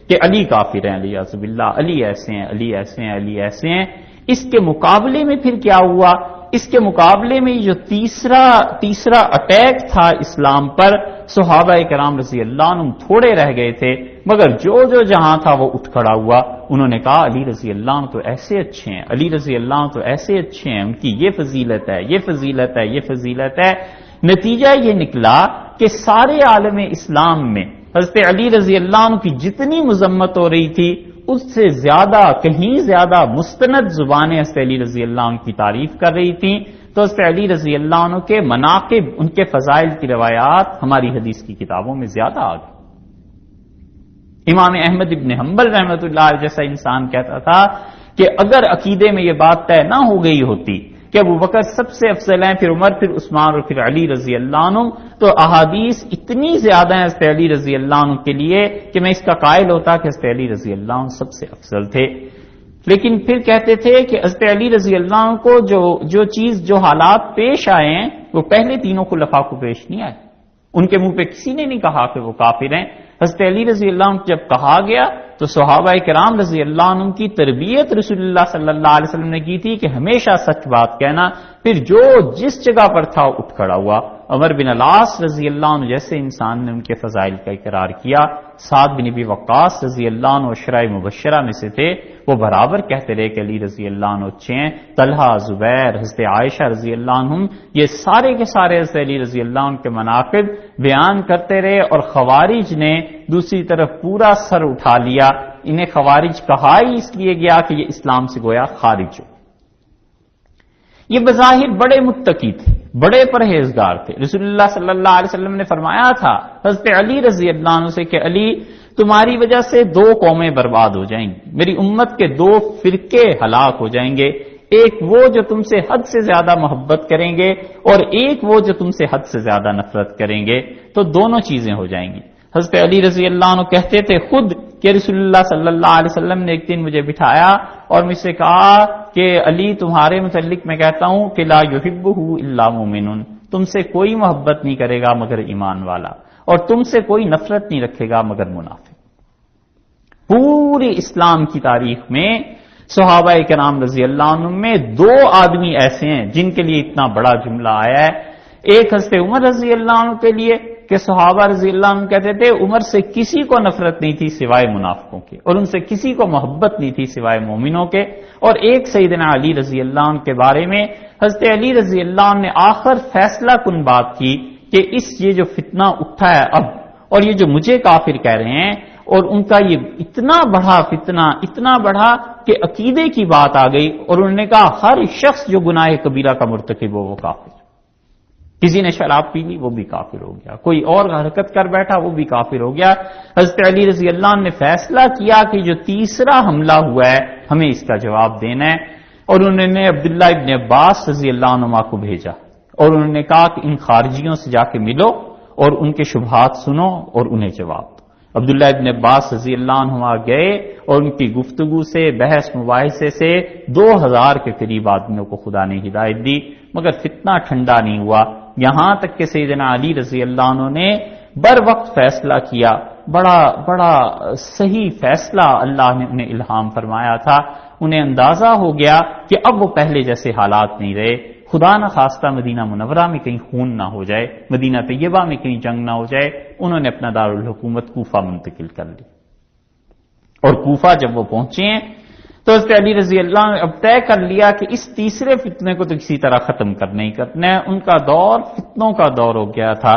کہ علی کافر ہیں، علی عزب اللہ، علی ایسے ہیں، علی ایسے ہیں، علی ایسے ہیں۔ اس کے مقابلے میں پھر کیا ہوا؟ اس کے مقابلے میں جو تیسرا اٹیک تھا اسلام پر، صحابہ کرام رضی اللہ عنہ تھوڑے رہ گئے تھے، مگر جو جہاں تھا وہ اٹھ کھڑا ہوا، انہوں نے کہا علی رضی اللہ عنہ تو ایسے اچھے ہیں، علی رضی اللہ عنہ تو ایسے اچھے ہیں، ان کی یہ فضیلت ہے، یہ فضیلت ہے، یہ فضیلت ہے۔ نتیجہ یہ نکلا کہ سارے عالم اسلام میں حضرت علی رضی اللہ عنہ کی جتنی مذمت ہو رہی تھی اس سے زیادہ، کہیں زیادہ مستند زبانیں حضرت علی رضی اللہ عنہ کی تعریف کر رہی تھیں، تو حضرت علی رضی اللہ عنہ کے مناقب، ان کے فضائل کی روایات ہماری حدیث کی کتابوں میں زیادہ آ گئی۔ امام احمد ابن حنبل رحمۃ اللہ علیہ جیسا انسان کہتا تھا کہ اگر عقیدے میں یہ بات طے نہ ہو گئی ہوتی کہ ابو بکر سب سے افضل ہیں، پھر عمر، پھر عثمان اور پھر علی رضی اللہ عنہ، تو احادیث اتنی زیادہ ہیں حضرت علی رضی اللہ عنہ کے لیے کہ میں اس کا قائل ہوتا کہ حضرت علی رضی اللہ عنہ سب سے افضل تھے۔ لیکن پھر کہتے تھے کہ حضرت علی رضی اللہ عنہ کو جو حالات پیش آئے ہیں وہ پہلے تینوں خلفاء کو پیش نہیں آئے. ان کے منہ پہ کسی نے نہیں کہا کہ وہ کافر ہیں. حضرت علی رضی اللہ عنہ جب کہا گیا تو صحابہ کرام رضی اللہ عنہ کی تربیت رسول اللہ صلی اللہ علیہ وسلم نے کی تھی کہ ہمیشہ سچ بات کہنا. پھر جو جس جگہ پر تھا اٹھ کھڑا ہوا. عمر بن العاص رضی اللہ عنہ جیسے انسان نے ان کے فضائل کا اقرار کیا. سعد بن ابی وقاص رضی اللہ عنہ عشرہ مبشرہ میں سے تھے. وہ برابر کہتے رہے کہ علی رضی اللہ عنہ اچھے ہیں. طلحہ، زبیر، حضرت عائشہ رضی اللہ عنہم یہ سارے کے سارے حضرت علی رضی اللہ عنہ کے مناقب بیان کرتے رہے. اور خوارج نے دوسری طرف پورا سر اٹھا لیا. انہیں خوارج کہا ہی اس لیے گیا کہ یہ اسلام سے گویا خارج ہو. یہ بظاہر بڑے متقی تھے، بڑے پرہیزگار تھے. رسول اللہ صلی اللہ علیہ وسلم نے فرمایا تھا حضرت علی رضی اللہ عنہ سے کہ علی تمہاری وجہ سے 2 قومیں برباد ہو جائیں گی، میری امت کے 2 فرقے ہلاک ہو جائیں گے. ایک وہ جو تم سے حد سے زیادہ محبت کریں گے اور ایک وہ جو تم سے حد سے زیادہ نفرت کریں گے. تو دونوں چیزیں ہو جائیں گی. حضرت علی رضی اللہ عنہ کہتے تھے خود کہ رسول اللہ صلی اللہ علیہ وسلم نے ایک دن مجھے بٹھایا اور مجھ سے کہا کہ علی تمہارے متعلق میں کہتا ہوں کہ لا یحبہ الا مومن، تم سے کوئی محبت نہیں کرے گا مگر ایمان والا، اور تم سے کوئی نفرت نہیں رکھے گا مگر منافق. پوری اسلام کی تاریخ میں صحابہ کرام رضی اللہ عنہ میں 2 آدمی ایسے ہیں جن کے لیے اتنا بڑا جملہ آیا ہے. ایک حضرت عمر رضی اللہ عنہ کے لیے کہ صحابہ رضی اللہ عنہ کہتے تھے عمر سے کسی کو نفرت نہیں تھی سوائے منافقوں کے، اور ان سے کسی کو محبت نہیں تھی سوائے مومنوں کے. اور ایک سیدنا علی رضی اللہ عنہ کے بارے میں حضرت علی رضی اللہ عنہ نے آخر فیصلہ کن بات کی کہ یہ جو فتنہ اٹھا ہے اب، اور یہ جو مجھے کافر کہہ رہے ہیں، اور ان کا یہ اتنا بڑا فتنہ اتنا بڑا کہ عقیدے کی بات آ گئی، اور انہوں نے کہا ہر شخص جو گناہ کبیرہ کا مرتکب ہو وہ کافر. کسی نے شراب پی لی وہ بھی کافر ہو گیا، کوئی اور حرکت کر بیٹھا وہ بھی کافر ہو گیا. حضرت علی رضی اللہ عنہ نے فیصلہ کیا کہ جو تیسرا حملہ ہوا ہے ہمیں اس کا جواب دینا ہے. اور انہوں نے عبداللہ ابن عباس رضی اللہ عنہ کو بھیجا اور انہوں نے کہا کہ ان خارجیوں سے جا کے ملو اور ان کے شبہات سنو اور انہیں جواب دو. عبداللہ ابن عباس رضی اللہ عنہ گئے اور ان کی گفتگو سے بحث مباحثے سے 2000 کے قریب آدمیوں کو خدا نے ہدایت دی، مگر فتنہ ٹھنڈا نہیں ہوا. یہاں تک کہ سیدنا علی رضی اللہ عنہ نے بر وقت فیصلہ کیا. بڑا صحیح فیصلہ اللہ نے انہیں الہام فرمایا تھا. انہیں اندازہ ہو گیا کہ اب وہ پہلے جیسے حالات نہیں رہے. خدا نہ خواستہ مدینہ منورہ میں کہیں خون نہ ہو جائے، مدینہ طیبہ میں کہیں جنگ نہ ہو جائے. انہوں نے اپنا دارالحکومت کوفہ منتقل کر لی. اور کوفہ جب وہ پہنچے ہیں تو حضرت علی رضی اللہ نے اب طے کر لیا کہ اس تیسرے فتنے کو تو کسی طرح ختم کرنا ہی کرنا ہے. ان کا دور فتنوں کا دور ہو گیا تھا.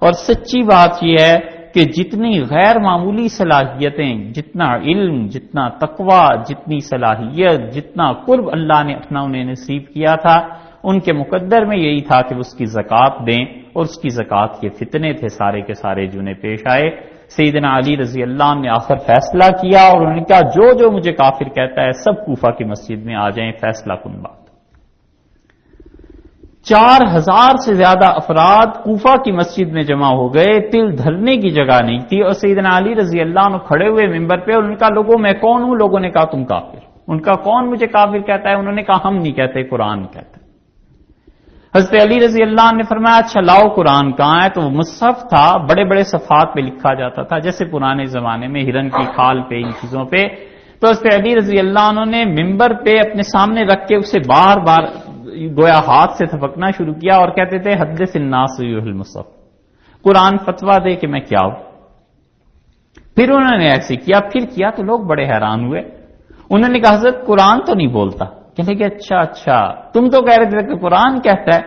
اور سچی بات یہ ہے کہ جتنی غیر معمولی صلاحیتیں، جتنا علم، جتنا تقوی، جتنی صلاحیت، جتنا قرب اللہ نے اپنا انہیں نصیب کیا تھا، ان کے مقدر میں یہی تھا کہ اس کی زکوٰۃ دیں. اور اس کی زکوٰۃ کے فتنے تھے سارے کے سارے جو انہیں پیش آئے. سیدنا علی رضی اللہ عنہ نے آخر فیصلہ کیا اور انہوں نے کہا جو مجھے کافر کہتا ہے سب کوفہ کی مسجد میں آ جائیں. فیصلہ کن بات. 4000 سے زیادہ افراد کوفہ کی مسجد میں جمع ہو گئے. تل دھرنے کی جگہ نہیں تھی. اور سیدنا علی رضی اللہ عنہ کھڑے ہوئے ممبر پہ اور ان کا لوگوں میں کون ہوں؟ لوگوں نے کہا تم کافر. ان کا کون مجھے کافر کہتا ہے؟ انہوں نے کہا ہم نہیں کہتے، قرآن کہتا ہے. حضرت علی رضی اللہ عنہ نے فرمایا اچھا لاؤ قرآن کہاں ہے؟ تو وہ مصحف تھا، بڑے بڑے صفحات پہ لکھا جاتا تھا جیسے پرانے زمانے میں ہرن کی کھال پہ ان چیزوں پہ. تو حضرت علی رضی اللہ عنہ نے ممبر پہ اپنے سامنے رکھ کے اسے بار بار گویا ہاتھ سے تھپکنا شروع کیا اور کہتے تھے حدث الناس ایھا المصحف، قرآن فتویٰ دے کہ میں کیا ہوں. پھر انہوں نے ایسے کیا تو لوگ بڑے حیران ہوئے. انہوں نے کہا حضرت قرآن تو نہیں بولتا. کہتے کہ اچھا تم تو کہہ رہے تھے کہ قرآن کہتا ہے،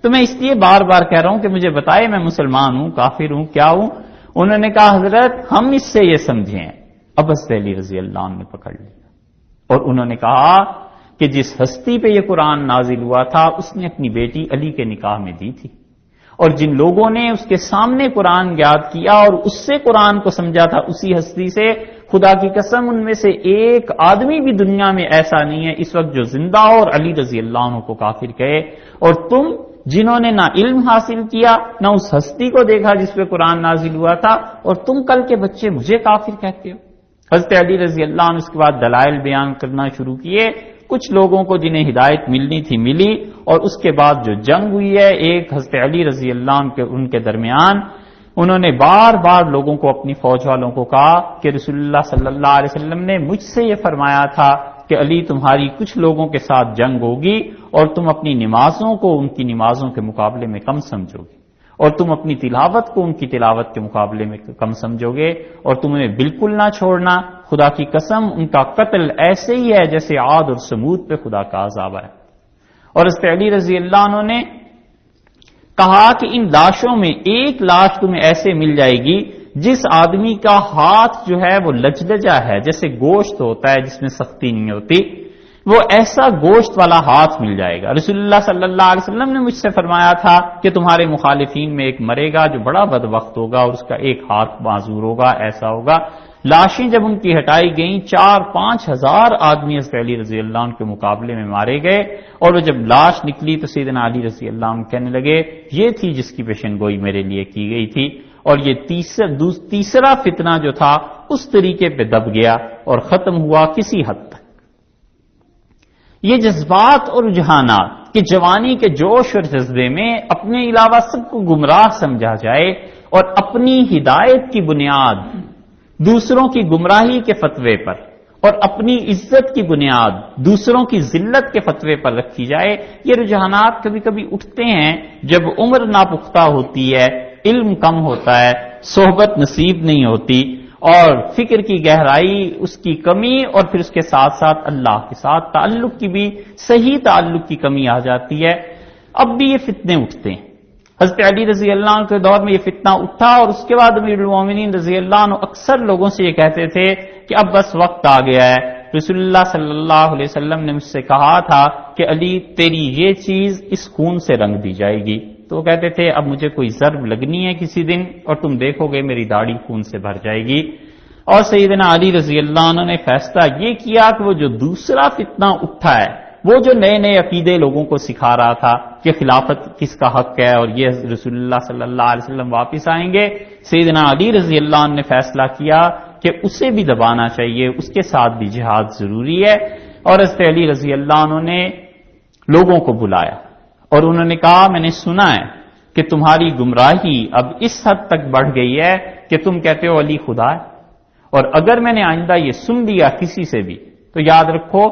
تو میں اس لیے بار بار کہہ رہا ہوں کہ مجھے بتائے میں مسلمان ہوں، کافر ہوں، کیا ہوں؟ انہوں نے کہا حضرت ہم اس سے یہ سمجھیں. اب حضرت علی رضی اللہ عنہ نے پکڑ لیا اور انہوں نے کہا کہ جس ہستی پہ یہ قرآن نازل ہوا تھا اس نے اپنی بیٹی علی کے نکاح میں دی تھی، اور جن لوگوں نے اس کے سامنے قرآن یاد کیا اور اس سے قرآن کو سمجھا تھا اسی ہستی سے، خدا کی قسم ان میں سے ایک آدمی بھی دنیا میں ایسا نہیں ہے اس وقت جو زندہ ہو اور علی رضی اللہ عنہ کو کافر کہے. اور تم جنہوں نے نہ علم حاصل کیا نہ اس ہستی کو دیکھا جس پہ قرآن نازل ہوا تھا، اور تم کل کے بچے مجھے کافر کہتے ہو. حضرت علی رضی اللہ عنہ اس کے بعد دلائل بیان کرنا شروع کیے. کچھ لوگوں کو جنہیں ہدایت ملنی تھی ملی، اور اس کے بعد جو جنگ ہوئی ہے ایک حضرت علی رضی اللہ عنہ ان کے درمیان، انہوں نے بار بار لوگوں کو، اپنی فوج والوں کو کہا کہ رسول اللہ صلی اللہ علیہ وسلم نے مجھ سے یہ فرمایا تھا کہ علی تمہاری کچھ لوگوں کے ساتھ جنگ ہوگی اور تم اپنی نمازوں کو ان کی نمازوں کے مقابلے میں کم سمجھو گے، اور تم اپنی تلاوت کو ان کی تلاوت کے مقابلے میں کم سمجھو گے، اور تم انہیں بالکل نہ چھوڑنا. خدا کی قسم ان کا قتل ایسے ہی ہے جیسے عاد اور سمود پہ خدا کا عذاب ہے. اور حضرت علی رضی اللہ عنہ نے کہا کہ ان لاشوں میں ایک لاش تمہیں ایسے مل جائے گی جس آدمی کا ہاتھ جو ہے وہ لجلجا ہے، جیسے گوشت ہوتا ہے جس میں سختی نہیں ہوتی، وہ ایسا گوشت والا ہاتھ مل جائے گا. رسول اللہ صلی اللہ علیہ وسلم نے مجھ سے فرمایا تھا کہ تمہارے مخالفین میں ایک مرے گا جو بڑا بدبخت ہوگا اور اس کا ایک ہاتھ معذور ہوگا، ایسا ہوگا. لاشیں جب ان کی ہٹائی گئیں 4-5 ہزار آدمی حضرت علی رضی اللہ عنہ کے مقابلے میں مارے گئے، اور وہ جب لاش نکلی تو سیدنا علی رضی اللہ عنہ کہنے لگے یہ تھی جس کی پیشن گوئی میرے لیے کی گئی تھی. اور یہ تیسرا فتنہ جو تھا اس طریقے پہ دب گیا اور ختم ہوا کسی حد تک. یہ جذبات اور رجحانات کہ جوانی کے جوش اور جذبے میں اپنے علاوہ سب کو گمراہ سمجھا جائے اور اپنی ہدایت کی بنیاد دوسروں کی گمراہی کے فتوے پر اور اپنی عزت کی بنیاد دوسروں کی ذلت کے فتوے پر رکھی جائے، یہ رجحانات کبھی کبھی اٹھتے ہیں جب عمر ناپختہ ہوتی ہے، علم کم ہوتا ہے، صحبت نصیب نہیں ہوتی، اور فکر کی گہرائی اس کی کمی، اور پھر اس کے ساتھ ساتھ اللہ کے ساتھ تعلق کی بھی صحیح تعلق کی کمی آ جاتی ہے. اب بھی یہ فتنے اٹھتے ہیں. حضرت علی رضی اللہ عنہ کے دور میں یہ فتنہ اٹھا، اور اس کے بعد امیر المومنین رضی اللہ عنہ اکثر لوگوں سے یہ کہتے تھے کہ اب بس وقت آ گیا ہے. رسول اللہ صلی اللہ علیہ وسلم نے مجھ سے کہا تھا کہ علی تیری یہ چیز اس خون سے رنگ دی جائے گی. تو وہ کہتے تھے اب مجھے کوئی ضرب لگنی ہے کسی دن اور تم دیکھو گے میری داڑھی خون سے بھر جائے گی. اور سیدنا علی رضی اللہ عنہ نے فیصلہ یہ کیا کہ وہ جو دوسرا فتنہ اٹھا ہے، وہ جو نئے نئے عقیدے لوگوں کو سکھا رہا تھا کہ خلافت کس کا حق ہے اور یہ رسول اللہ صلی اللہ علیہ وسلم واپس آئیں گے، سیدنا علی رضی اللہ عنہ نے فیصلہ کیا کہ اسے بھی دبانا چاہیے، اس کے ساتھ بھی جہاد ضروری ہے. اور حضرت علی رضی اللہ عنہ نے لوگوں کو بلایا اور انہوں نے کہا میں نے سنا ہے کہ تمہاری گمراہی اب اس حد تک بڑھ گئی ہے کہ تم کہتے ہو علی خدا ہے، اور اگر میں نے آئندہ یہ سن لیا کسی سے بھی تو یاد رکھو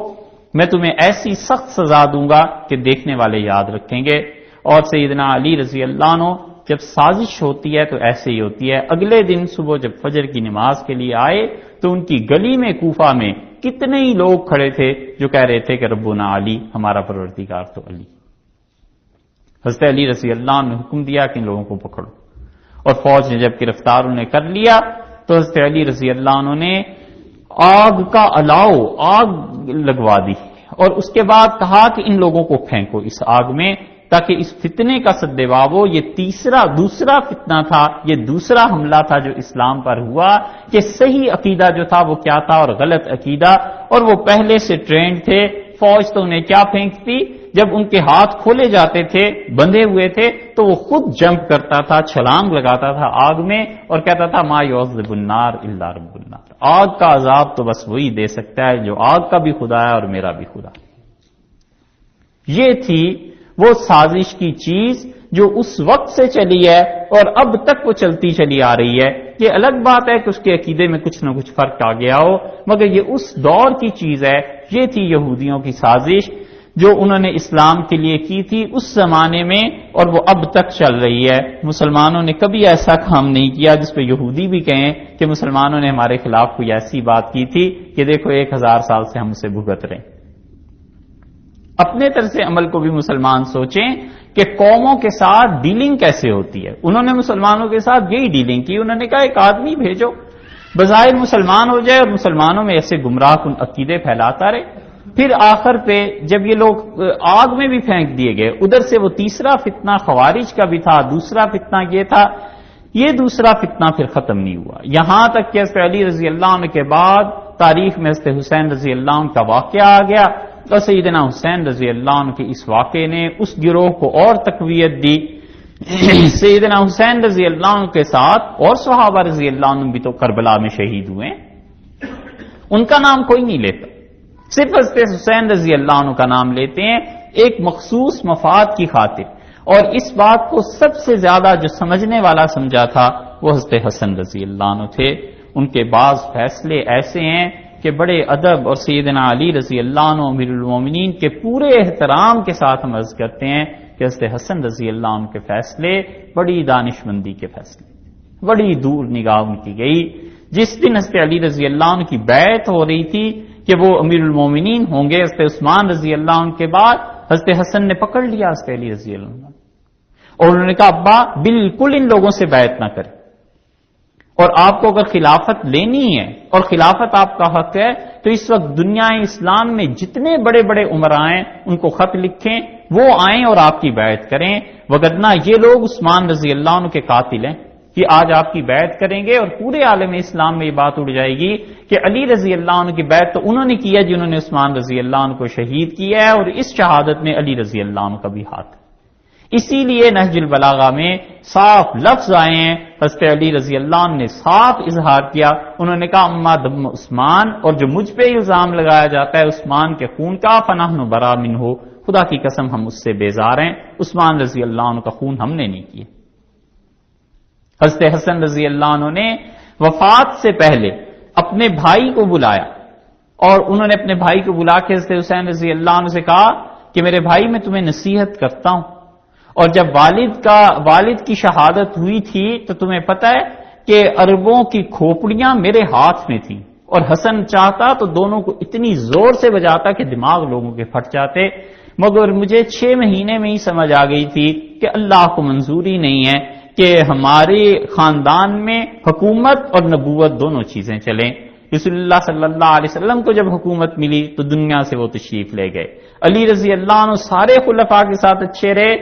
میں تمہیں ایسی سخت سزا دوں گا کہ دیکھنے والے یاد رکھیں گے. اور سیدنا علی رضی اللہ عنہ جب سازش ہوتی ہے تو ایسے ہی ہوتی ہے. اگلے دن صبح جب فجر کی نماز کے لیے آئے تو ان کی گلی میں کوفہ میں کتنے ہی لوگ کھڑے تھے جو کہہ رہے تھے کہ ربنا علی، ہمارا پروردگار تو علی. حضرت علی رضی اللہ عنہ نے حکم دیا کہ ان لوگوں کو پکڑو، اور فوج نے جب گرفتار انہیں کر لیا تو حضرت علی رضی اللہ عنہ نے آگ کا الاؤ، آگ لگوا دی، اور اس کے بعد کہا کہ ان لوگوں کو پھینکو اس آگ میں تاکہ اس فتنے کا سدباب ہو. یہ دوسرا فتنہ تھا، یہ دوسرا حملہ تھا جو اسلام پر ہوا کہ صحیح عقیدہ جو تھا وہ کیا تھا اور غلط عقیدہ. اور وہ پہلے سے ٹرینڈ تھے، فوج تو انہیں کیا پھینکتی، جب ان کے ہاتھ کھولے جاتے تھے بندھے ہوئے تھے تو وہ خود جمپ کرتا تھا، چھلانگ لگاتا تھا آگ میں اور کہتا تھا ما یعذب النار الا رب النار، آگ کا عذاب تو بس وہی دے سکتا ہے جو آگ کا بھی خدا ہے اور میرا بھی خدا. یہ تھی وہ سازش کی چیز جو اس وقت سے چلی ہے اور اب تک وہ چلتی چلی آ رہی ہے. یہ الگ بات ہے کہ اس کے عقیدے میں کچھ نہ کچھ فرق آ گیا ہو، مگر یہ اس دور کی چیز ہے. یہ تھی یہودیوں کی سازش جو انہوں نے اسلام کے لیے کی تھی اس زمانے میں، اور وہ اب تک چل رہی ہے. مسلمانوں نے کبھی ایسا کام نہیں کیا جس پہ یہودی بھی کہیں کہ مسلمانوں نے ہمارے خلاف کوئی ایسی بات کی تھی کہ دیکھو 1000 سال سے ہم اسے بھگت رہے ہیں. اپنے طرز عمل کو بھی مسلمان سوچیں کہ قوموں کے ساتھ ڈیلنگ کیسے ہوتی ہے. انہوں نے مسلمانوں کے ساتھ یہی ڈیلنگ کی. انہوں نے کہا ایک آدمی بھیجو بظاہر مسلمان ہو جائے اور مسلمانوں میں ایسے گمراہ کن عقیدے پھیلاتا رہے. پھر آخر پہ جب یہ لوگ آگ میں بھی پھینک دیے گئے، ادھر سے وہ تیسرا فتنہ خوارج کا بھی تھا، دوسرا فتنہ یہ تھا، یہ دوسرا فتنہ پھر ختم نہیں ہوا. یہاں تک کہ حضرت علی رضی اللہ عنہ کے بعد تاریخ میں حضرت حسین رضی اللہ عنہ کا واقعہ آ گیا، اور سیدنا حسین رضی اللہ عنہ کے اس واقعے نے اس گروہ کو اور تقویت دی. سیدنا حسین رضی اللہ عنہ کے ساتھ اور صحابہ رضی اللہ عنہ بھی تو کربلا میں شہید ہوئے. ان کا نام کوئی نہیں لیتا، صرف حضرت حسین رضی اللہ عنہ کا نام لیتے ہیں ایک مخصوص مفاد کی خاطر۔ اور اس بات کو سب سے زیادہ جو سمجھنے والا سمجھا تھا وہ حضرت حسن رضی اللہ عنہ تھے۔ ان کے بعض فیصلے ایسے ہیں کہ بڑے ادب اور سیدنا علی رضی اللہ عنہ امیر المومنین کے پورے احترام کے ساتھ ہم عرض کرتے ہیں کہ حضرت حسن رضی اللہ عنہ کے فیصلے بڑی دانشمندی کے فیصلے، بڑی دور نگاہ ان کی گئی۔ جس دن حضرت علی رضی اللہ عنہ کی بیعت ہو رہی تھی کہ وہ امیر المومنین ہوں گے حضرت عثمان رضی اللہ عنہ کے بعد، حضرت حسن نے پکڑ لیا حضرت علی رضی اللہ عنہ اور انہوں نے کہا ابا بالکل ان لوگوں سے بیعت نہ کریں، اور آپ کو اگر خلافت لینی ہے اور خلافت آپ کا حق ہے تو اس وقت دنیا اسلام میں جتنے بڑے بڑے عمراء ہیں ان کو خط لکھیں، وہ آئیں اور آپ کی بیعت کریں، وگرنہ یہ لوگ عثمان رضی اللہ عنہ کے قاتل ہیں کہ آج آپ کی بیعت کریں گے اور پورے عالم اسلام میں یہ بات اڑ جائے گی کہ علی رضی اللہ عنہ کی بیعت تو انہوں نے کیا جنہوں نے عثمان رضی اللہ عنہ کو شہید کیا ہے، اور اس شہادت میں علی رضی اللہ عنہ کا بھی ہاتھ ہے۔ اسی لیے نہج البلاغہ میں صاف لفظ آئے ہیں، حضرت علی رضی اللہ عنہ نے صاف اظہار کیا، انہوں نے کہا اما دم عثمان، اور جو مجھ پہ الزام لگایا جاتا ہے عثمان کے خون کا، فنحن برا منہ، خدا کی قسم ہم اس سے بیزار ہیں، عثمان رضی اللہ عنہ کا خون ہم نے نہیں کیا۔ حضرت حسن رضی اللہ عنہ نے وفات سے پہلے اپنے بھائی کو بلایا اور انہوں نے اپنے بھائی کو بلا کے حضرت حسین رضی اللہ عنہ سے کہا کہ میرے بھائی میں تمہیں نصیحت کرتا ہوں، اور جب والد کی شہادت ہوئی تھی تو تمہیں پتہ ہے کہ عربوں کی کھوپڑیاں میرے ہاتھ میں تھیں، اور حسن چاہتا تو دونوں کو اتنی زور سے بجاتا کہ دماغ لوگوں کے پھٹ جاتے، مگر مجھے 6 مہینے میں ہی سمجھ آ گئی تھی کہ اللہ کو منظوری نہیں ہے کہ ہمارے خاندان میں حکومت اور نبوت دونوں چیزیں چلیں۔ رسول اللہ صلی اللہ علیہ وسلم کو جب حکومت ملی تو دنیا سے وہ تشریف لے گئے، علی رضی اللہ عنہ سارے خلفاء کے ساتھ اچھے رہے،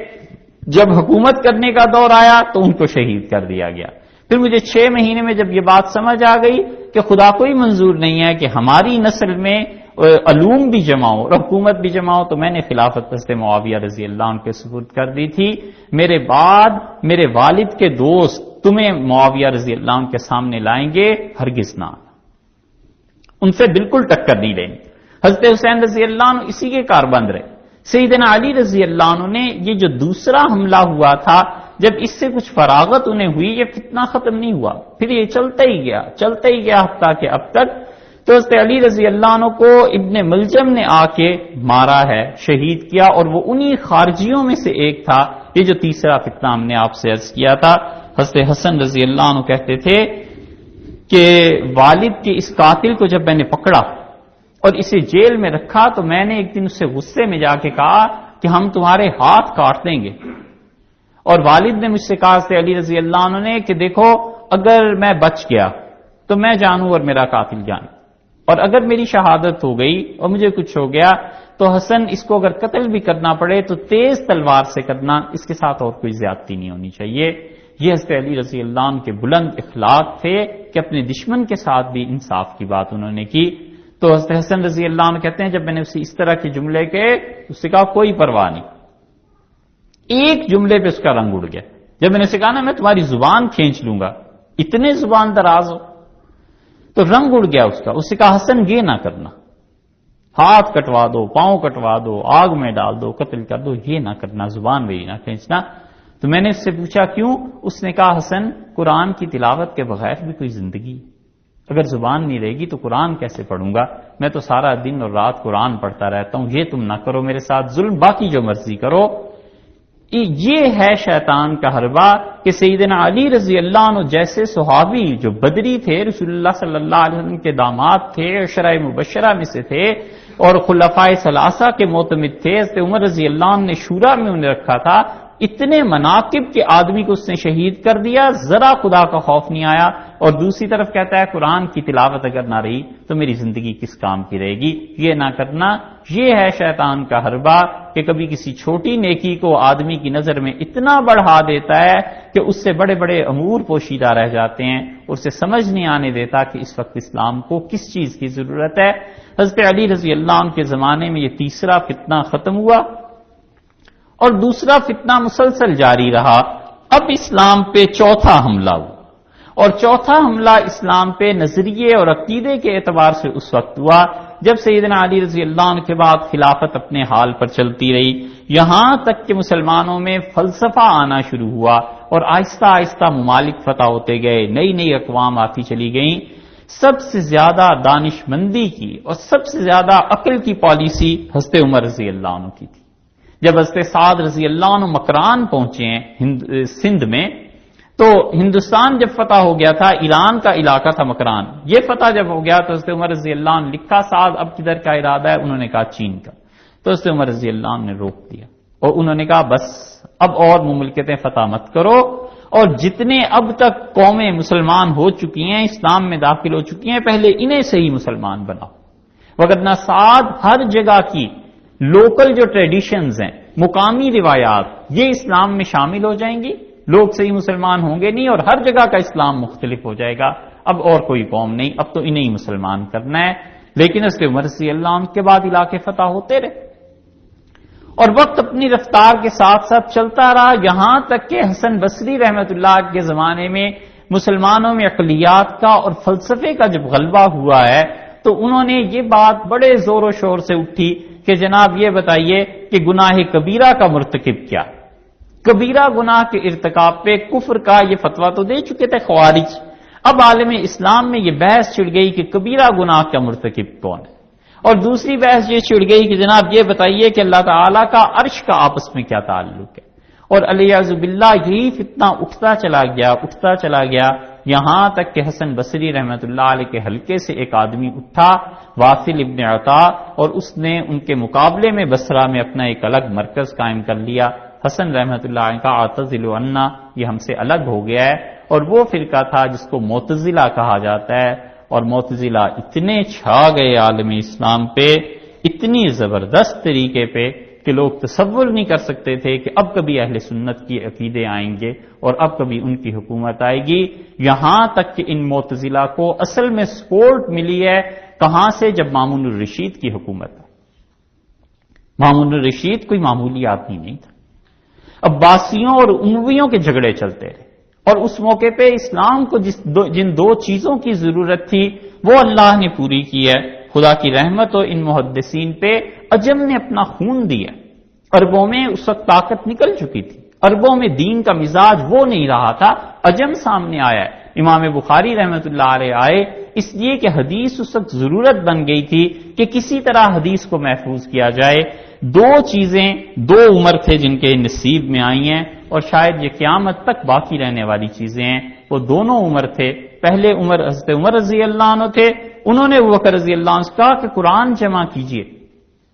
جب حکومت کرنے کا دور آیا تو ان کو شہید کر دیا گیا۔ پھر مجھے 6 مہینے میں جب یہ بات سمجھ آ گئی کہ خدا کو ہی منظور نہیں ہے کہ ہماری نسل میں علوم بھی جمع ہو اور حکومت بھی جمع ہو، تو میں نے خلافت حضرت معاویہ رضی اللہ عنہ کے سپرد کر دی تھی۔ میرے بعد میرے والد کے دوست تمہیں معاویہ رضی اللہ عنہ کے سامنے لائیں گے، ہرگز نہ، ان سے بالکل ٹکر نہیں لیں گے۔ حضرت حسین رضی اللہ عنہ اسی کے کاربند رہے۔ سیدنا علی رضی اللہ عنہ نے یہ جو دوسرا حملہ ہوا تھا، جب اس سے کچھ فراغت انہیں ہوئی، یہ فتنہ ختم نہیں ہوا، پھر یہ چلتا ہی گیا حتیٰ کہ اب تک تو حضرت علی رضی اللہ عنہ کو ابن ملجم نے آ کے مارا ہے، شہید کیا، اور وہ انہی خارجیوں میں سے ایک تھا۔ یہ جو تیسرا فتنہ ہم نے آپ سے عرض کیا تھا، حضرت حسن رضی اللہ عنہ کہتے تھے کہ والد کے اس قاتل کو جب میں نے پکڑا اور اسے جیل میں رکھا تو میں نے ایک دن اس سے غصے میں جا کے کہا کہ ہم تمہارے ہاتھ کاٹ دیں گے، اور والد نے مجھ سے کہا حضرت علی رضی اللہ عنہ نے کہ دیکھو اگر میں بچ گیا تو میں جانوں اور میرا قاتل جانے، اور اگر میری شہادت ہو گئی اور مجھے کچھ ہو گیا تو حسن اس کو اگر قتل بھی کرنا پڑے تو تیز تلوار سے کرنا، اس کے ساتھ اور کوئی زیادتی نہیں ہونی چاہیے۔ یہ حضرت علی رضی اللہ عنہ کے بلند اخلاق تھے کہ اپنے دشمن کے ساتھ بھی انصاف کی بات انہوں نے کی۔ تو حضرت حسن رضی اللہ عنہ کہتے ہیں جب میں نے اسے اس طرح کے جملے کہے اس سے کہا کوئی پرواہ نہیں، ایک جملے پہ اس کا رنگ اڑ گیا۔ جب میں نے اسے کہا نا میں تمہاری زبان کھینچ لوں گا، اتنے زبان دراز ہو، تو رنگ اڑ گیا اس کا۔ اس سے کہا حسن یہ نہ کرنا، ہاتھ کٹوا دو، پاؤں کٹوا دو، آگ میں ڈال دو، قتل کر دو، یہ نہ کرنا، زبان میری نہ کھینچنا۔ تو میں نے اس سے پوچھا کیوں؟ اس نے کہا حسن قرآن کی تلاوت کے بغیر بھی کوئی زندگی، اگر زبان نہیں رہے گی تو قرآن کیسے پڑھوں گا؟ میں تو سارا دن اور رات قرآن پڑھتا رہتا ہوں، یہ تم نہ کرو میرے ساتھ ظلم، باقی جو مرضی کرو۔ یہ ہے شیطان کا حربہ کہ سیدنا علی رضی اللہ عنہ جیسے صحابی جو بدری تھے، رسول اللہ صلی اللہ علیہ وسلم کے داماد تھے، عشرہ مبشرہ میں سے تھے اور خلفائے ثلاثہ کے معتمد تھے، حضرت عمر رضی اللہ عنہ نے شورا میں انہیں رکھا تھا، اتنے مناقب کے آدمی کو اس نے شہید کر دیا، ذرا خدا کا خوف نہیں آیا، اور دوسری طرف کہتا ہے قرآن کی تلاوت اگر نہ رہی تو میری زندگی کس کام کی رہے گی؟ یہ نہ کرنا، یہ ہے شیطان کا حربہ کہ کبھی کسی چھوٹی نیکی کو آدمی کی نظر میں اتنا بڑھا دیتا ہے کہ اس سے بڑے بڑے امور پوشیدہ رہ جاتے ہیں، اسے سمجھ نہیں آنے دیتا کہ اس وقت اسلام کو کس چیز کی ضرورت ہے۔ حضرت علی رضی اللہ عنہ کے زمانے میں یہ تیسرا فتنہ ختم ہوا اور دوسرا فتنہ مسلسل جاری رہا۔ اب اسلام پہ چوتھا حملہ ہوا، اور چوتھا حملہ اسلام پہ نظریے اور عقیدے کے اعتبار سے اس وقت ہوا جب سیدنا علی رضی اللہ عنہ کے بعد خلافت اپنے حال پر چلتی رہی، یہاں تک کہ مسلمانوں میں فلسفہ آنا شروع ہوا اور آہستہ آہستہ ممالک فتح ہوتے گئے، نئی نئی اقوام آتی چلی گئیں۔ سب سے زیادہ دانش مندی کی اور سب سے زیادہ عقل کی پالیسی حضرت عمر رضی اللہ عنہ کی تھی۔ جب حضرت سعد رضی اللہ عنہ مکران پہنچے ہیں سندھ میں، تو ہندوستان جب فتح ہو گیا تھا، ایران کا علاقہ تھا مکران، یہ فتح جب ہو گیا تو حضرت عمر رضی اللہ عنہ لکھا سعد اب کدھر کا ارادہ ہے؟ انہوں نے کہا چین کا۔ تو حضرت عمر رضی اللہ عنہ نے روک دیا اور انہوں نے کہا بس اب اور مملکتیں فتح مت کرو، اور جتنے اب تک قومیں مسلمان ہو چکی ہیں، اسلام میں داخل ہو چکی ہیں، پہلے انہیں سے ہی مسلمان بناؤ، وگرنہ سعد ہر جگہ کی لوکل جو ٹریڈیشنز ہیں، مقامی روایات، یہ اسلام میں شامل ہو جائیں گی، لوگ صحیح مسلمان ہوں گے نہیں، اور ہر جگہ کا اسلام مختلف ہو جائے گا، اب اور کوئی قوم نہیں، اب تو انہیں ہی مسلمان کرنا ہے۔ لیکن اس کے عمر رضی اللہ عنہ کے بعد علاقے فتح ہوتے رہے، اور وقت اپنی رفتار کے ساتھ ساتھ چلتا رہا، یہاں تک کہ حسن بصری رحمۃ اللہ کے زمانے میں مسلمانوں میں عقلیات کا اور فلسفے کا جب غلبہ ہوا ہے تو انہوں نے یہ بات بڑے زور و شور سے اٹھی کہ جناب یہ بتائیے کہ گناہ کبیرہ کا مرتکب کیا؟ کبیرہ گناہ کے ارتکاب پہ کفر کا یہ فتویٰ تو دے چکے تھے خوارج، اب عالم اسلام میں یہ بحث چھڑ گئی کہ کبیرہ گناہ کا مرتکب کون ہے، اور دوسری بحث یہ چھڑ گئی کہ جناب یہ بتائیے کہ اللہ تعالیٰ کا عرش کا آپس میں کیا تعلق ہے، اور الیاذ باللہ یہی فتنہ اٹھتا چلا گیا یہاں تک کہ حسن بصری رحمۃ اللہ علیہ کے حلقے سے ایک آدمی اٹھا، واصل ابن عطا، اور اس نے ان کے مقابلے میں بصرہ میں اپنا ایک الگ مرکز قائم کر لیا۔ حسن رحمۃ اللہ علیہ کا اعتزلوا عنا، یہ ہم سے الگ ہو گیا ہے، اور وہ فرقہ تھا جس کو معتزلہ کہا جاتا ہے، اور معتزلہ اتنے چھا گئے عالم اسلام پہ، اتنی زبردست طریقے پہ کہ لوگ تصور نہیں کر سکتے تھے کہ اب کبھی اہل سنت کی عقیدے آئیں گے اور اب کبھی ان کی حکومت آئے گی، یہاں تک کہ ان معتزلہ کو اصل میں سپورٹ ملی ہے کہاں سے؟ جب مامون الرشید کی حکومت ہے۔ مامون الرشید کوئی معمولی آدمی نہیں تھا، عباسیوں اور امویوں کے جھگڑے چلتے رہے، اور اس موقع پہ اسلام کو جن دو چیزوں کی ضرورت تھی وہ اللہ نے پوری کی ہے۔ خدا کی رحمت ہو ان محدثین پہ، عجم نے اپنا خون دیا، عربوں میں اس وقت طاقت نکل چکی تھی، عربوں میں دین کا مزاج وہ نہیں رہا تھا، عجم سامنے آیا ہے۔ امام بخاری رحمت اللہ علیہ آئے اس لیے کہ حدیث اس وقت ضرورت بن گئی تھی کہ کسی طرح حدیث کو محفوظ کیا جائے۔ دو چیزیں، دو عمر تھے جن کے نصیب میں آئی ہیں، اور شاید یہ قیامت تک باقی رہنے والی چیزیں ہیں، وہ دونوں عمر تھے۔ پہلے عمر حضرت عمر رضی اللہ عنہ تھے، انہوں نے ابوبکر رضی اللہ عنہ سے کہا کہ قرآن جمع کیجئے،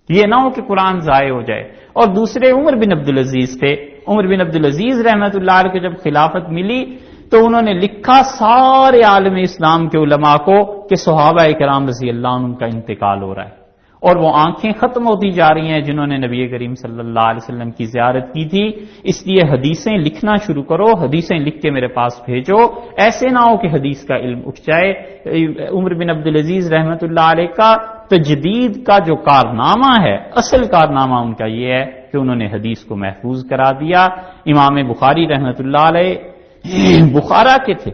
یہ نہ ہو کہ قرآن ضائع ہو جائے، اور دوسرے عمر بن عبدالعزیز تھے۔ عمر بن عبدالعزیز رحمۃ اللہ علیہ کو جب خلافت ملی تو انہوں نے لکھا سارے عالم اسلام کے علماء کو کہ صحابہ کرام رضی اللہ عنہ کا انتقال ہو رہا ہے، اور وہ آنکھیں ختم ہوتی جا رہی ہیں جنہوں نے نبی کریم صلی اللہ علیہ وسلم کی زیارت کی تھی، اس لیے حدیثیں لکھنا شروع کرو، حدیثیں لکھ کے میرے پاس بھیجو، ایسے نہ ہو کہ حدیث کا علم اٹھ جائے۔ عمر بن عبدالعزیز رحمۃ اللہ علیہ کا تجدید کا جو کارنامہ ہے، اصل کارنامہ ان کا یہ ہے کہ انہوں نے حدیث کو محفوظ کرا دیا۔ امام بخاری رحمۃ اللہ علیہ بخارا کے تھے،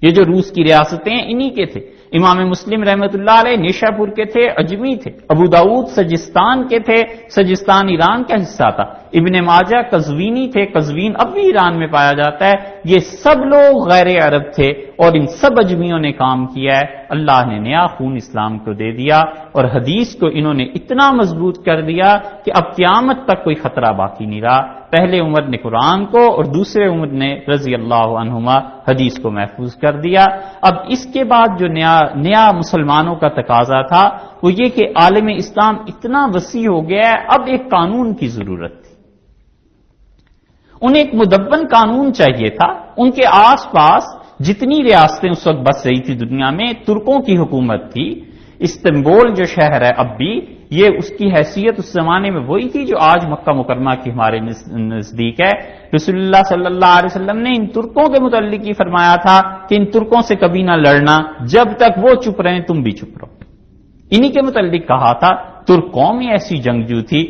یہ جو روس کی ریاستیں انہی کے تھے۔ امام مسلم رحمۃ اللہ علیہ نیشا پور کے تھے، اجمی تھے۔ ابو داؤد سجستان کے تھے، سجستان ایران کا حصہ تھا۔ ابن ماجہ قزوینی تھے، قزوین اب بھی ایران میں پایا جاتا ہے۔ یہ سب لوگ غیر عرب تھے اور ان سب اجمیوں نے کام کیا ہے۔ اللہ نے نیا خون اسلام کو دے دیا اور حدیث کو انہوں نے اتنا مضبوط کر دیا کہ اب قیامت تک کوئی خطرہ باقی نہیں رہا۔ پہلے عمر نے قرآن کو اور دوسرے عمر نے رضی اللہ عنہما حدیث کو محفوظ کر دیا۔ اب اس کے بعد جو نیا مسلمانوں کا تقاضا تھا وہ یہ کہ عالم اسلام اتنا وسیع ہو گیا ہے، اب ایک قانون کی ضرورت تھی۔ انہیں ایک مدون قانون چاہیے تھا۔ ان کے آس پاس جتنی ریاستیں اس وقت بس رہی تھی دنیا میں، ترکوں کی حکومت تھی۔ استنبول جو شہر ہے اب بھی، یہ اس کی حیثیت اس زمانے میں وہی تھی جو آج مکہ مکرمہ کی ہمارے نزدیک ہے۔ رسول اللہ صلی اللہ علیہ وسلم نے ان ترکوں کے متعلق ہی فرمایا تھا کہ ان ترکوں سے کبھی نہ لڑنا، جب تک وہ چپ رہیں تم بھی چپ رہو۔ انہی کے متعلق کہا تھا۔ ترک قوم ہی ایسی جنگجو تھی،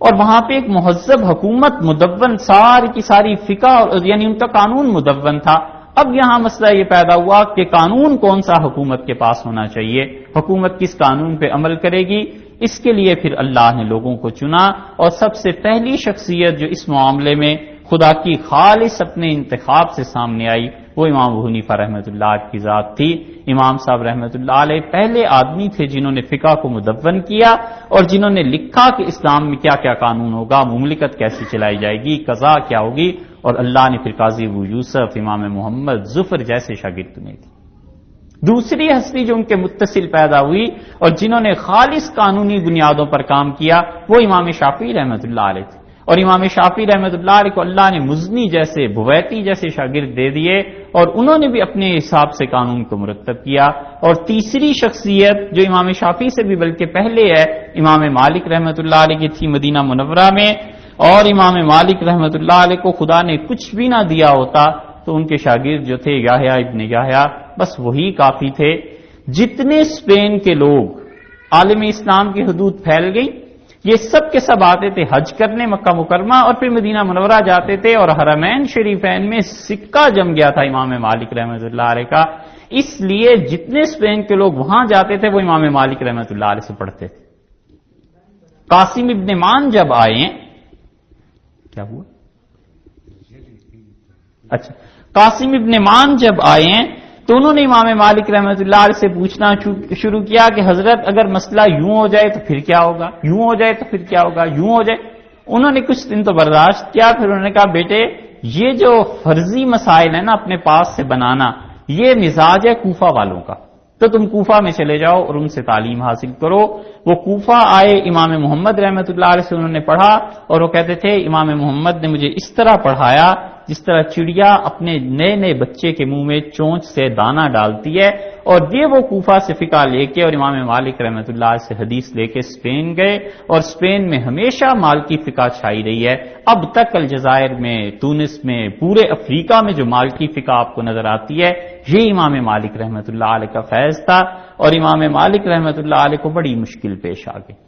اور وہاں پہ ایک مہذب حکومت، مدون، ساری کی ساری فقہ، یعنی ان کا قانون مدون تھا۔ اب یہاں مسئلہ یہ پیدا ہوا کہ قانون کون سا حکومت کے پاس ہونا چاہیے، حکومت کس قانون پہ عمل کرے گی۔ اس کے لیے پھر اللہ نے لوگوں کو چنا، اور سب سے پہلی شخصیت جو اس معاملے میں خدا کی خالص اپنے انتخاب سے سامنے آئی وہ امام ابو حنیفہ رحمۃ اللہ کی ذات تھی۔ امام صاحب رحمۃ اللہ علیہ پہلے آدمی تھے جنہوں نے فقہ کو مدون کیا اور جنہوں نے لکھا کہ اسلام میں کیا کیا قانون ہوگا، مملکت کیسی چلائی جائے گی، قضا کیا ہوگی، اور اللہ نے پھر قاضی ابو یوسف، امام محمد ظفر جیسے شاگرد چنے تھے۔ دوسری ہستی جو ان کے متصل پیدا ہوئی اور جنہوں نے خالص قانونی بنیادوں پر کام کیا وہ امام شافعی رحمۃ اللہ علیہ تھے، اور امام شافعی رحمۃ اللہ علیہ کو اللہ نے مزنی جیسے، بویتی جیسے شاگرد دے دیے، اور انہوں نے بھی اپنے حساب سے قانون کو مرتب کیا۔ اور تیسری شخصیت جو امام شافعی سے بھی بلکہ پہلے ہے، امام مالک رحمۃ اللہ علیہ کی تھی مدینہ منورہ میں، اور امام مالک رحمۃ اللہ علیہ کو خدا نے کچھ بھی نہ دیا ہوتا تو ان کے شاگرد جو تھے یحییٰ ابن یحییٰ، بس وہی کافی تھے۔ جتنے اسپین کے لوگ عالم اسلام کی حدود پھیل گئی، یہ سب کے سب آتے تھے حج کرنے مکہ مکرمہ، اور پھر مدینہ منورہ جاتے تھے، اور حرمین شریفین میں سکہ جم گیا تھا امام مالک رحمۃ اللہ علیہ کا، اس لیے جتنے اسپین کے لوگ وہاں جاتے تھے وہ امام مالک رحمۃ اللہ علیہ سے پڑھتے تھے۔ قاسم ابن مان جب آئے، کیا ہوا؟ اچھا، قاسم ابن مان جب آئے ہیں تو انہوں نے امام مالک رحمۃ اللہ علیہ سے پوچھنا شروع کیا کہ حضرت اگر مسئلہ یوں ہو جائے تو پھر کیا ہوگا، یوں ہو جائے تو پھر کیا ہوگا، یوں ہو جائے۔ انہوں نے کچھ دن تو برداشت کیا، پھر انہوں نے کہا بیٹے یہ جو فرضی مسائل ہیں نا اپنے پاس سے بنانا، یہ مزاج ہے کوفہ والوں کا، تو تم کوفہ میں چلے جاؤ اور ان سے تعلیم حاصل کرو۔ وہ کوفہ آئے، امام محمد رحمۃ اللہ علیہ سے انہوں نے پڑھا، اور وہ کہتے تھے امام محمد نے مجھے اس طرح پڑھایا جس طرح چڑیا اپنے نئے نئے بچے کے منہ میں چونچ سے دانہ ڈالتی ہے، اور یہ وہ کوفہ سے فقہ لے کے اور امام مالک رحمۃ اللہ علیہ سے حدیث لے کے اسپین گئے، اور اسپین میں ہمیشہ مالکی فقہ چھائی رہی ہے۔ اب تک الجزائر میں، تونس میں، پورے افریقہ میں جو مالکی فقہ آپ کو نظر آتی ہے یہ امام مالک رحمۃ اللہ علیہ کا فیض تھا، اور امام مالک رحمۃ اللہ علیہ کو بڑی مشکل پیش آ گئی۔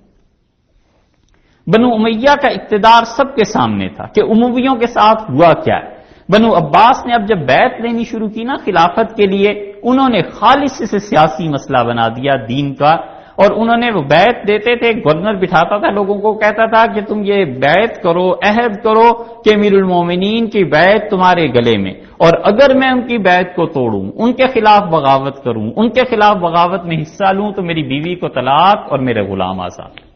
بنو امیہ کا اقتدار سب کے سامنے تھا کہ امویوں کے ساتھ ہوا کیا ہے۔ بنو عباس نے اب جب بیعت لینی شروع کی نا خلافت کے لیے، انہوں نے خالص اسے سیاسی مسئلہ بنا دیا دین کا، اور انہوں نے وہ بیعت دیتے تھے، گورنر بٹھاتا تھا لوگوں کو، کہتا تھا کہ تم یہ بیعت کرو، عہد کرو کہ امیر المومنین کی بیعت تمہارے گلے میں، اور اگر میں ان کی بیعت کو توڑوں، ان کے خلاف بغاوت کروں، ان کے خلاف بغاوت میں حصہ لوں تو میری بیوی کو طلاق اور میرے غلام آزاد۔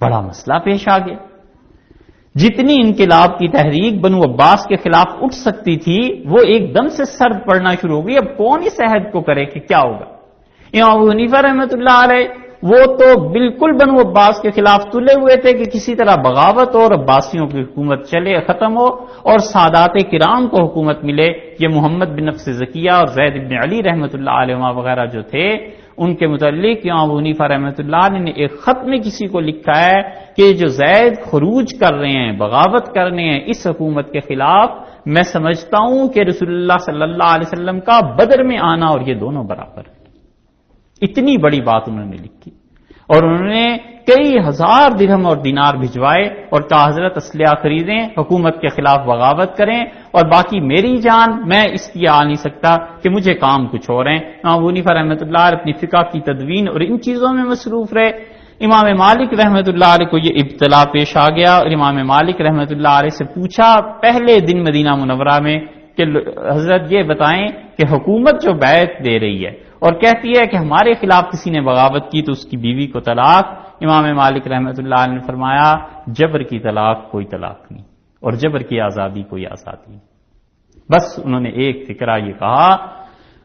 بڑا مسئلہ پیش آ گیا۔ جتنی انقلاب کی تحریک بنو عباس کے خلاف اٹھ سکتی تھی وہ ایک دم سے سرد پڑنا شروع ہو گئی۔ اب کون اس عہد کو کرے کہ کیا ہوگا؟ امام ابو حنیفہ رحمۃ اللہ علیہ وہ تو بالکل بنو عباس کے خلاف تلے ہوئے تھے کہ کسی طرح بغاوت اور عباسیوں کی حکومت چلے، ختم ہو، اور سادات کرام کو حکومت ملے۔ یہ محمد بن نفس زکیہ اور زید بن علی رحمۃ اللہ علیہ وغیرہ جو تھے، ان کے متعلق امام ابو حنیفہ رحمۃ اللہ علیہ نے ایک خط میں کسی کو لکھا ہے کہ جو زید خروج کر رہے ہیں، بغاوت کر رہے ہیں اس حکومت کے خلاف، میں سمجھتا ہوں کہ رسول اللہ صلی اللہ علیہ وسلم کا بدر میں آنا اور یہ دونوں برابر ہیں۔ اتنی بڑی بات انہوں نے لکھی، اور انہوں نے کئی ہزار درہم اور دینار بھجوائے اور کہا حضرت اسلحہ خریدیں، حکومت کے خلاف بغاوت کریں، اور باقی میری جان میں اس لیے آ نہیں سکتا کہ مجھے کام کچھ اور ہیں۔ امام ابو حنیفہ رحمۃ اللہ علیہ اپنی فقہ کی تدوین اور ان چیزوں میں مصروف رہے۔ امام مالک رحمۃ اللہ علیہ کو یہ ابتلا پیش آ گیا، اور امام مالک رحمۃ اللہ علیہ سے پوچھا پہلے دن مدینہ منورہ میں کہ حضرت یہ بتائیں کہ حکومت جو بیعت دے رہی ہے اور کہتی ہے کہ ہمارے خلاف کسی نے بغاوت کی تو اس کی بیوی کو طلاق، امام مالک رحمۃ اللہ علیہ نے فرمایا جبر کی طلاق کوئی طلاق نہیں، اور جبر کی آزادی کوئی آزادی نہیں۔ بس انہوں نے ایک فقرہ یہ کہا،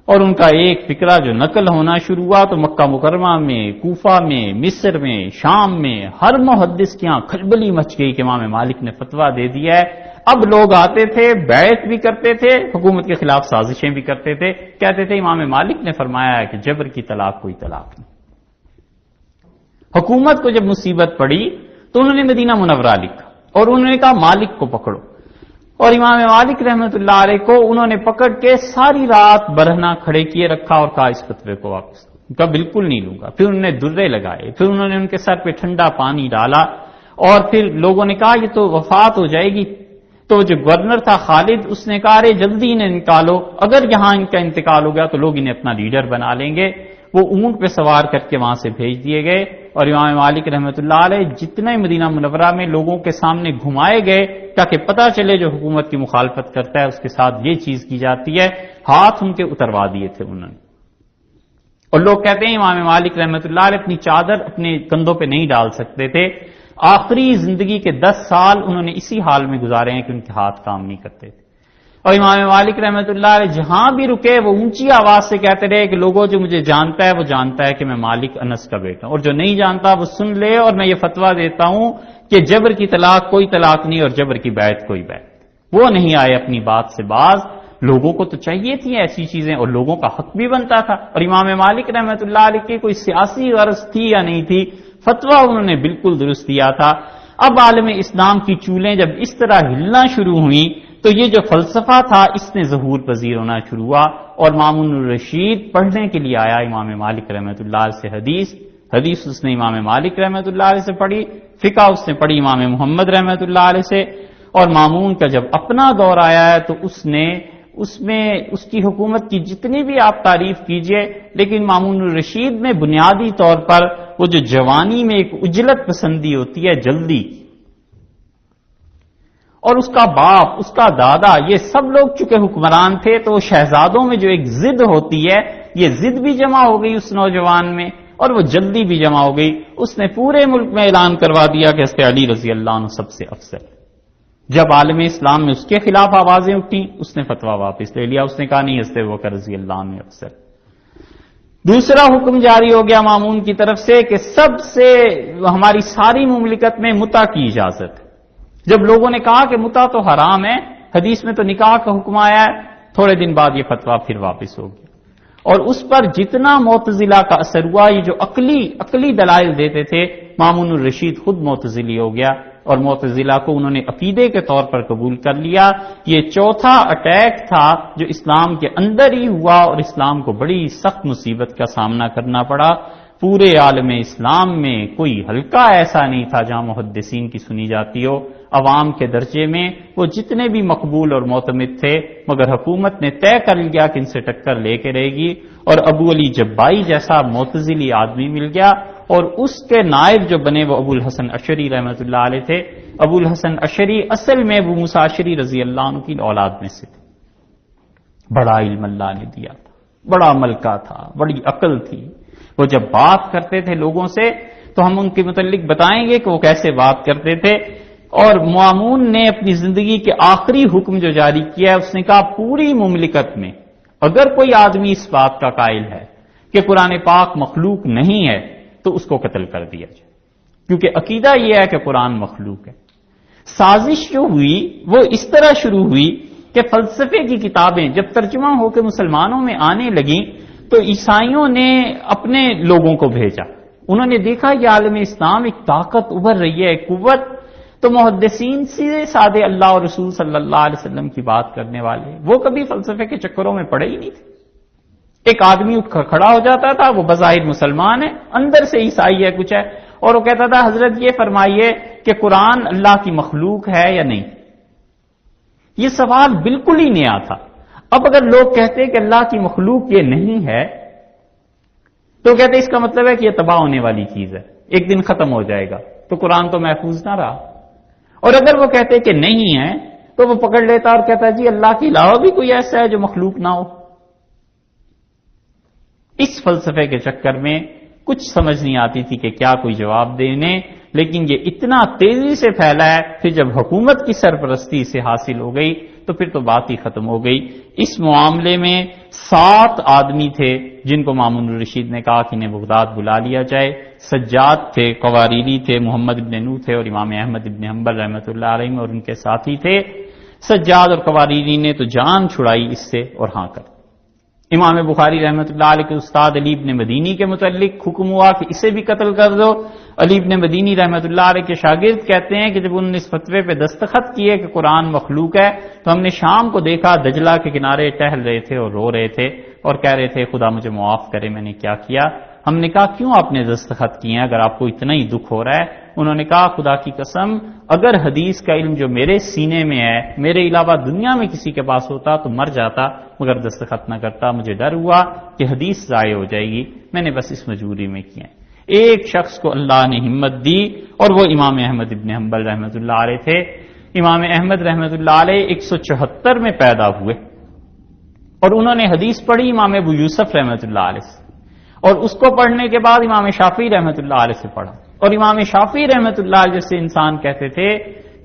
اور ان کا ایک فقرہ جو نقل ہونا شروع ہوا تو مکہ مکرمہ میں، کوفہ میں، مصر میں، شام میں ہر محدث کے یہاں کھلبلی مچ گئی کہ امام مالک نے فتویٰ دے دیا ہے۔ اب لوگ آتے تھے، بیعت بھی کرتے تھے، حکومت کے خلاف سازشیں بھی کرتے تھے، کہتے تھے امام مالک نے فرمایا ہے کہ جبر کی طلاق کوئی طلاق نہیں۔ حکومت کو جب مصیبت پڑی تو انہوں نے مدینہ منورہ لکھا، اور انہوں نے کہا مالک کو پکڑو، اور امام مالک رحمۃ اللہ علیہ کو انہوں نے پکڑ کے ساری رات برہنہ کھڑے کیے رکھا اور کہا اس فتوے کو واپس، کہا بالکل نہیں لوں گا۔ پھر انہوں نے درے لگائے، پھر انہوں نے ان کے سر پہ ٹھنڈا پانی ڈالا، اور پھر لوگوں نے کہا یہ تو وفات ہو جائے گی، تو جو گورنر تھا خالد، اس نے کہا رے جلدی انہیں نکالو، اگر یہاں ان کا انتقال ہو گیا تو لوگ انہیں اپنا لیڈر بنا لیں گے۔ وہ اونٹ پہ سوار کر کے وہاں سے بھیج دیے گئے، اور امام مالک رحمۃ اللہ علیہ جتنے مدینہ منورہ میں لوگوں کے سامنے گھمائے گئے تاکہ پتہ چلے جو حکومت کی مخالفت کرتا ہے اس کے ساتھ یہ چیز کی جاتی ہے، ہاتھ ان کے اتروا دیے تھے انہوں نے۔ اور لوگ کہتے ہیں امام مالک رحمۃ اللہ علیہ اپنی چادر اپنے کندھوں پہ نہیں ڈال سکتے تھے، آخری زندگی کے 10 سال انہوں نے اسی حال میں گزارے ہیں کہ ان کے ہاتھ کام نہیں کرتے تھے۔ اور امام مالک رحمۃ اللہ علیہ جہاں بھی رکے وہ اونچی آواز سے کہتے رہے کہ لوگوں جو مجھے جانتا ہے وہ جانتا ہے کہ میں مالک انس کا بیٹا ہوں، اور جو نہیں جانتا وہ سن لے، اور میں یہ فتویٰ دیتا ہوں کہ جبر کی طلاق کوئی طلاق نہیں اور جبر کی بیعت کوئی بیعت۔ وہ نہیں آئے اپنی بات سے باز، لوگوں کو تو چاہیے تھی ایسی چیزیں اور لوگوں کا حق بھی بنتا تھا، اور امام مالک رحمۃ اللہ علیہ کی کوئی سیاسی غرض تھی یا نہیں تھی، فتویٰ انہوں نے بالکل درست دیا تھا۔ اب عالم اسلام کی چولیں جب اس طرح ہلنا شروع ہوئیں تو یہ جو فلسفہ تھا اس نے ظہور پذیر ہونا شروع ہوا، اور مامون الرشید پڑھنے کے لیے آیا امام مالک رحمۃ اللہ علیہ سے حدیث اس نے امام مالک رحمۃ اللہ علیہ سے پڑھی، فقہ اس نے پڑھی امام محمد رحمۃ اللہ علیہ سے، اور مامون کا جب اپنا دور آیا ہے تو اس میں اس کی حکومت کی جتنی بھی آپ تعریف کیجئے، لیکن مامون الرشید میں بنیادی طور پر وہ جو جوانی میں ایک اجلت پسندی ہوتی ہے جلدی، اور اس کا باپ، اس کا دادا، یہ سب لوگ چونکہ حکمران تھے تو شہزادوں میں جو ایک ضد ہوتی ہے، یہ ضد بھی جمع ہو گئی اس نوجوان میں، اور وہ جلدی بھی جمع ہو گئی۔ اس نے پورے ملک میں اعلان کروا دیا کہ حضرت علی رضی اللہ عنہ سب سے افضل۔ جب عالم اسلام میں اس کے خلاف آوازیں اٹھیں اس نے فتویٰ واپس لے لیا، اس نے کہا نہیں حضرت ابوبکر رضی اللہ عنہ افضل۔ دوسرا حکم جاری ہو گیا مامون کی طرف سے کہ سب سے ہماری ساری مملکت میں متع کی اجازت ہے۔ جب لوگوں نے کہا کہ متع تو حرام ہے، حدیث میں تو نکاح کا حکم آیا ہے، تھوڑے دن بعد یہ فتویٰ پھر واپس ہو گیا، اور اس پر جتنا معتزلہ کا اثر ہوا، یہ جو عقلی دلائل دیتے تھے، مامون الرشید خود معتزلی ہو گیا، اور معتزلہ کو انہوں نے عقیدے کے طور پر قبول کر لیا۔ یہ چوتھا اٹیک تھا جو اسلام کے اندر ہی ہوا، اور اسلام کو بڑی سخت مصیبت کا سامنا کرنا پڑا۔ پورے عالم اسلام میں کوئی حلقہ ایسا نہیں تھا جہاں محدثین کی سنی جاتی ہو، عوام کے درجے میں وہ جتنے بھی مقبول اور معتمد تھے، مگر حکومت نے طے کر لیا کہ ان سے ٹکر لے کے رہے گی، اور ابو علی جبائی جیسا معتزلی آدمی مل گیا، اور اس کے نائب جو بنے وہ ابو الحسن اشعری رحمۃ اللہ علیہ تھے۔ ابو الحسن اشعری اصل میں ابو موسیٰ اشعری رضی اللہ عنہ کی اولاد میں سے تھے، بڑا علم اللہ نے دیا تھا، بڑا ملکہ تھا، بڑی عقل تھی۔ وہ جب بات کرتے تھے لوگوں سے تو ہم ان کے متعلق بتائیں گے کہ وہ کیسے بات کرتے تھے۔ اور مامون نے اپنی زندگی کے آخری حکم جو جاری کیا ہے، اس نے کہا پوری مملکت میں اگر کوئی آدمی اس بات کا قائل ہے کہ قرآن پاک مخلوق نہیں ہے تو اس کو قتل کر دیا جائے، کیونکہ عقیدہ یہ ہے کہ قرآن مخلوق ہے۔ سازش جو ہوئی وہ اس طرح شروع ہوئی کہ فلسفے کی کتابیں جب ترجمہ ہو کے مسلمانوں میں آنے لگیں تو عیسائیوں نے اپنے لوگوں کو بھیجا، انہوں نے دیکھا یہ عالم اسلام ایک طاقت ابھر رہی ہے، ایک قوت، تو محدثین سیدھے سادے اللہ اور رسول صلی اللہ علیہ وسلم کی بات کرنے والے، وہ کبھی فلسفے کے چکروں میں پڑے ہی نہیں تھے۔ ایک آدمی اٹھ کر کھڑا ہو جاتا تھا، وہ بظاہر مسلمان ہے، اندر سے عیسائی ہے کچھ ہے، اور وہ کہتا تھا حضرت یہ فرمائیے کہ قرآن اللہ کی مخلوق ہے یا نہیں۔ یہ سوال بالکل ہی نیا تھا۔ اب اگر لوگ کہتے کہ اللہ کی مخلوق یہ نہیں ہے تو کہتے اس کا مطلب ہے کہ یہ تباہ ہونے والی چیز ہے، ایک دن ختم ہو جائے گا، تو قرآن تو محفوظ نہ رہا۔ اور اگر وہ کہتے کہ نہیں ہے تو وہ پکڑ لیتا اور کہتا جی اللہ کے علاوہ بھی کوئی ایسا ہے جو مخلوق نہ ہو۔ اس فلسفے کے چکر میں کچھ سمجھ نہیں آتی تھی کہ کیا کوئی جواب دینے، لیکن یہ اتنا تیزی سے پھیلا ہے، پھر جب حکومت کی سرپرستی سے حاصل ہو گئی تو پھر تو بات ہی ختم ہو گئی۔ اس معاملے میں 7 آدمی تھے جن کو مامون الرشید نے کہا کہ انہیں بغداد بلا لیا جائے۔ سجاد تھے، قواریری تھے، محمد ابن نوح تھے، اور امام احمد ابن حنبل رحمۃ اللہ علیہ اور ان کے ساتھی تھے۔ سجاد اور قواریری نے تو جان چھڑائی اس سے اور ہاں کر۔ امام بخاری رحمۃ اللہ علیہ کے استاد علی ابن مدینی کے متعلق حکم ہوا کہ اسے بھی قتل کر دو۔ علی ابن مدینی رحمۃ اللہ علیہ کے شاگرد کہتے ہیں کہ جب انہوں نے اس فتوے پہ دستخط کیے کہ قرآن مخلوق ہے تو ہم نے شام کو دیکھا دجلہ کے کنارے ٹہل رہے تھے اور رو رہے تھے اور کہہ رہے تھے خدا مجھے معاف کرے میں نے کیا کیا۔ ہم نے کہا کیوں آپ نے دستخط کیے ہیں اگر آپ کو اتنا ہی دکھ ہو رہا ہے؟ انہوں نے کہا خدا کی قسم اگر حدیث کا علم جو میرے سینے میں ہے میرے علاوہ دنیا میں کسی کے پاس ہوتا تو مر جاتا، مگر دستخط نہ کرتا، مجھے ڈر ہوا کہ حدیث ضائع ہو جائے گی، میں نے بس اس مجبوری میں کیا ہے۔ ایک شخص کو اللہ نے ہمت دی اور وہ امام احمد ابن حنبل رحمۃ اللہ علیہ تھے۔ امام احمد رحمۃ اللہ علیہ 174 میں پیدا ہوئے اور انہوں نے حدیث پڑھی امام ابو یوسف رحمۃ اللہ علیہ سے، اور اس کو پڑھنے کے بعد امام شافعی رحمۃ اللہ علیہ سے پڑھا، اور امام شافعی رحمۃ اللہ علیہ جیسے انسان کہتے تھے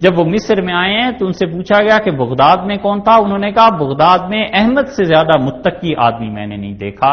جب وہ مصر میں آئے ہیں تو ان سے پوچھا گیا کہ بغداد میں کون تھا؟ انہوں نے کہا بغداد میں احمد سے زیادہ متقی آدمی میں نے نہیں دیکھا۔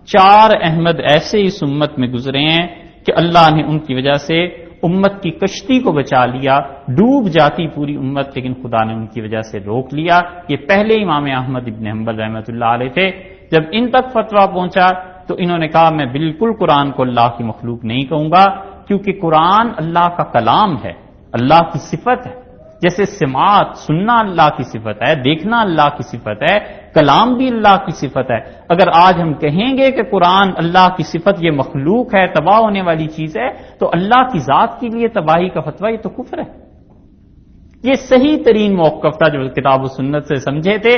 4 احمد ایسے اس امت میں گزرے ہیں کہ اللہ نے ان کی وجہ سے امت کی کشتی کو بچا لیا، ڈوب جاتی پوری امت لیکن خدا نے ان کی وجہ سے روک لیا۔ یہ پہلے امام احمد ابن حنبل رحمۃ اللہ علیہ تھے۔ جب ان تک فتویٰ پہنچا تو انہوں نے کہا میں بالکل قرآن کو اللہ کی مخلوق نہیں کہوں گا، کیونکہ قرآن اللہ کا کلام ہے، اللہ کی صفت ہے، جیسے سماعت سننا اللہ کی صفت ہے، دیکھنا اللہ کی صفت ہے، کلام بھی اللہ کی صفت ہے۔ اگر آج ہم کہیں گے کہ قرآن اللہ کی صفت یہ مخلوق ہے، تباہ ہونے والی چیز ہے، تو اللہ کی ذات کے لیے تباہی کا فتویٰ یہ تو کفر ہے۔ یہ صحیح ترین موقف تھا جو کتاب و سنت سے سمجھے تھے،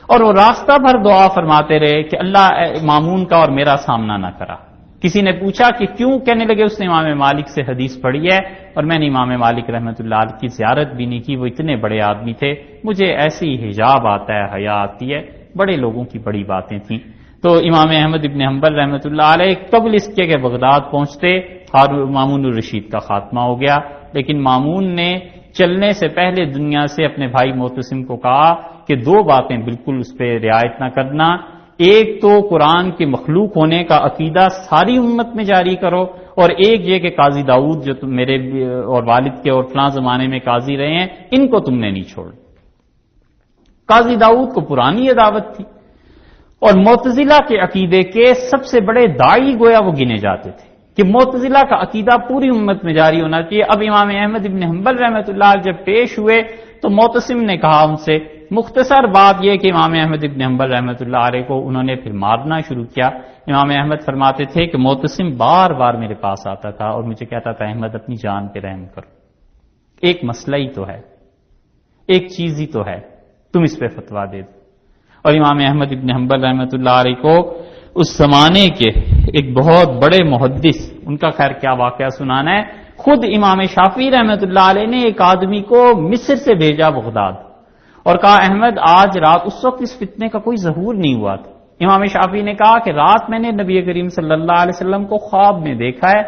اور وہ راستہ بھر دعا فرماتے رہے کہ اللہ مامون کا اور میرا سامنا نہ کرا۔ کسی نے پوچھا کہ کیوں؟ کہنے لگے اس نے امام مالک سے حدیث پڑھی ہے اور میں نے امام مالک رحمۃ اللہ علیہ کی زیارت بھی نہیں کی، وہ اتنے بڑے آدمی تھے، مجھے ایسی حجاب آتا ہے، حیا آتی ہے، بڑے لوگوں کی بڑی باتیں تھیں۔ تو امام احمد ابن حنبل رحمۃ اللہ علیہ قبل اس کے کہ بغداد پہنچتے مامون الرشید کا خاتمہ ہو گیا، لیکن مامون نے چلنے سے پہلے دنیا سے اپنے بھائی معتصم کو کہا کہ 2 باتیں بالکل اس پہ رعایت نہ کرنا، ایک تو قرآن کے مخلوق ہونے کا عقیدہ ساری امت میں جاری کرو، اور ایک یہ کہ قاضی داؤد جو تم میرے اور والد کے اور فلاں زمانے میں قاضی رہے ہیں ان کو تم نے نہیں چھوڑ۔ قاضی داؤد کو پرانی عداوت تھی، اور معتزلہ کے عقیدے کے سب سے بڑے داعی گویا وہ گنے جاتے تھے کہ معتزلہ کا عقیدہ پوری امت میں جاری ہونا چاہیے۔ اب امام احمد ابن حنبل رحمۃ اللہ علیہ جب پیش ہوئے تو معتصم نے کہا ان سے، مختصر بات یہ کہ امام احمد ابن حنبل رحمۃ اللہ علیہ کو انہوں نے پھر مارنا شروع کیا۔ امام احمد فرماتے تھے کہ معتصم بار بار میرے پاس آتا تھا اور مجھے کہتا تھا احمد اپنی جان پہ رحم کرو، ایک مسئلہ ہی تو ہے، ایک چیز ہی تو ہے، تم اس پہ فتویٰ دے دو۔ اور امام احمد ابن حنبل رحمۃ اللہ علیہ کو اس زمانے کے ایک بہت بڑے محدث، ان کا خیر کیا واقعہ سنانا ہے، خود امام شافعی رحمۃ اللہ علیہ نے ایک آدمی کو مصر سے بھیجا بغداد اور کہا احمد آج رات، اس وقت اس فتنے کا کوئی ظہور نہیں ہوا تھا، امام شافعی نے کہا کہ رات میں نے نبی کریم صلی اللہ علیہ وسلم کو خواب میں دیکھا ہے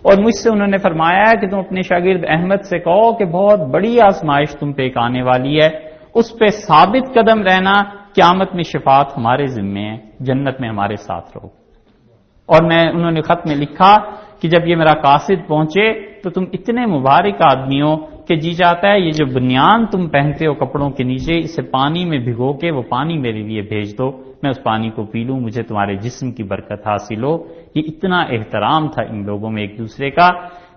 اور مجھ سے انہوں نے فرمایا ہے کہ تم اپنے شاگرد احمد سے کہو کہ بہت بڑی آزمائش تم پہ ایک آنے والی ہے، اس پہ ثابت قدم رہنا، قیامت میں شفاعت ہمارے ذمے ہے، جنت میں ہمارے ساتھ رہو۔ اور انہوں نے خط میں لکھا کہ جب یہ میرا قاصد پہنچے تو تم اتنے مبارک آدمی ہو کہ جی چاہتا ہے یہ جو بنیان تم پہنتے ہو کپڑوں کے نیچے، اسے پانی میں بھگو کے وہ پانی میرے لیے بھیج دو، میں اس پانی کو پی لوں، مجھے تمہارے جسم کی برکت حاصل ہو۔ یہ اتنا احترام تھا ان لوگوں میں ایک دوسرے کا۔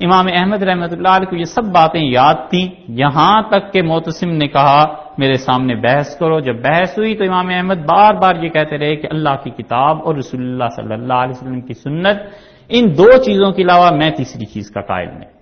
امام احمد رحمۃ اللہ علیہ کو یہ سب باتیں یاد تھیں، یہاں تک کہ معتصم نے کہا میرے سامنے بحث کرو۔ جب بحث ہوئی تو امام احمد بار بار یہ کہتے رہے کہ اللہ کی کتاب اور رسول اللہ صلی اللہ علیہ وسلم کی سنت، ان 2 چیزوں کے علاوہ میں تیسری چیز کا قائل نہیں۔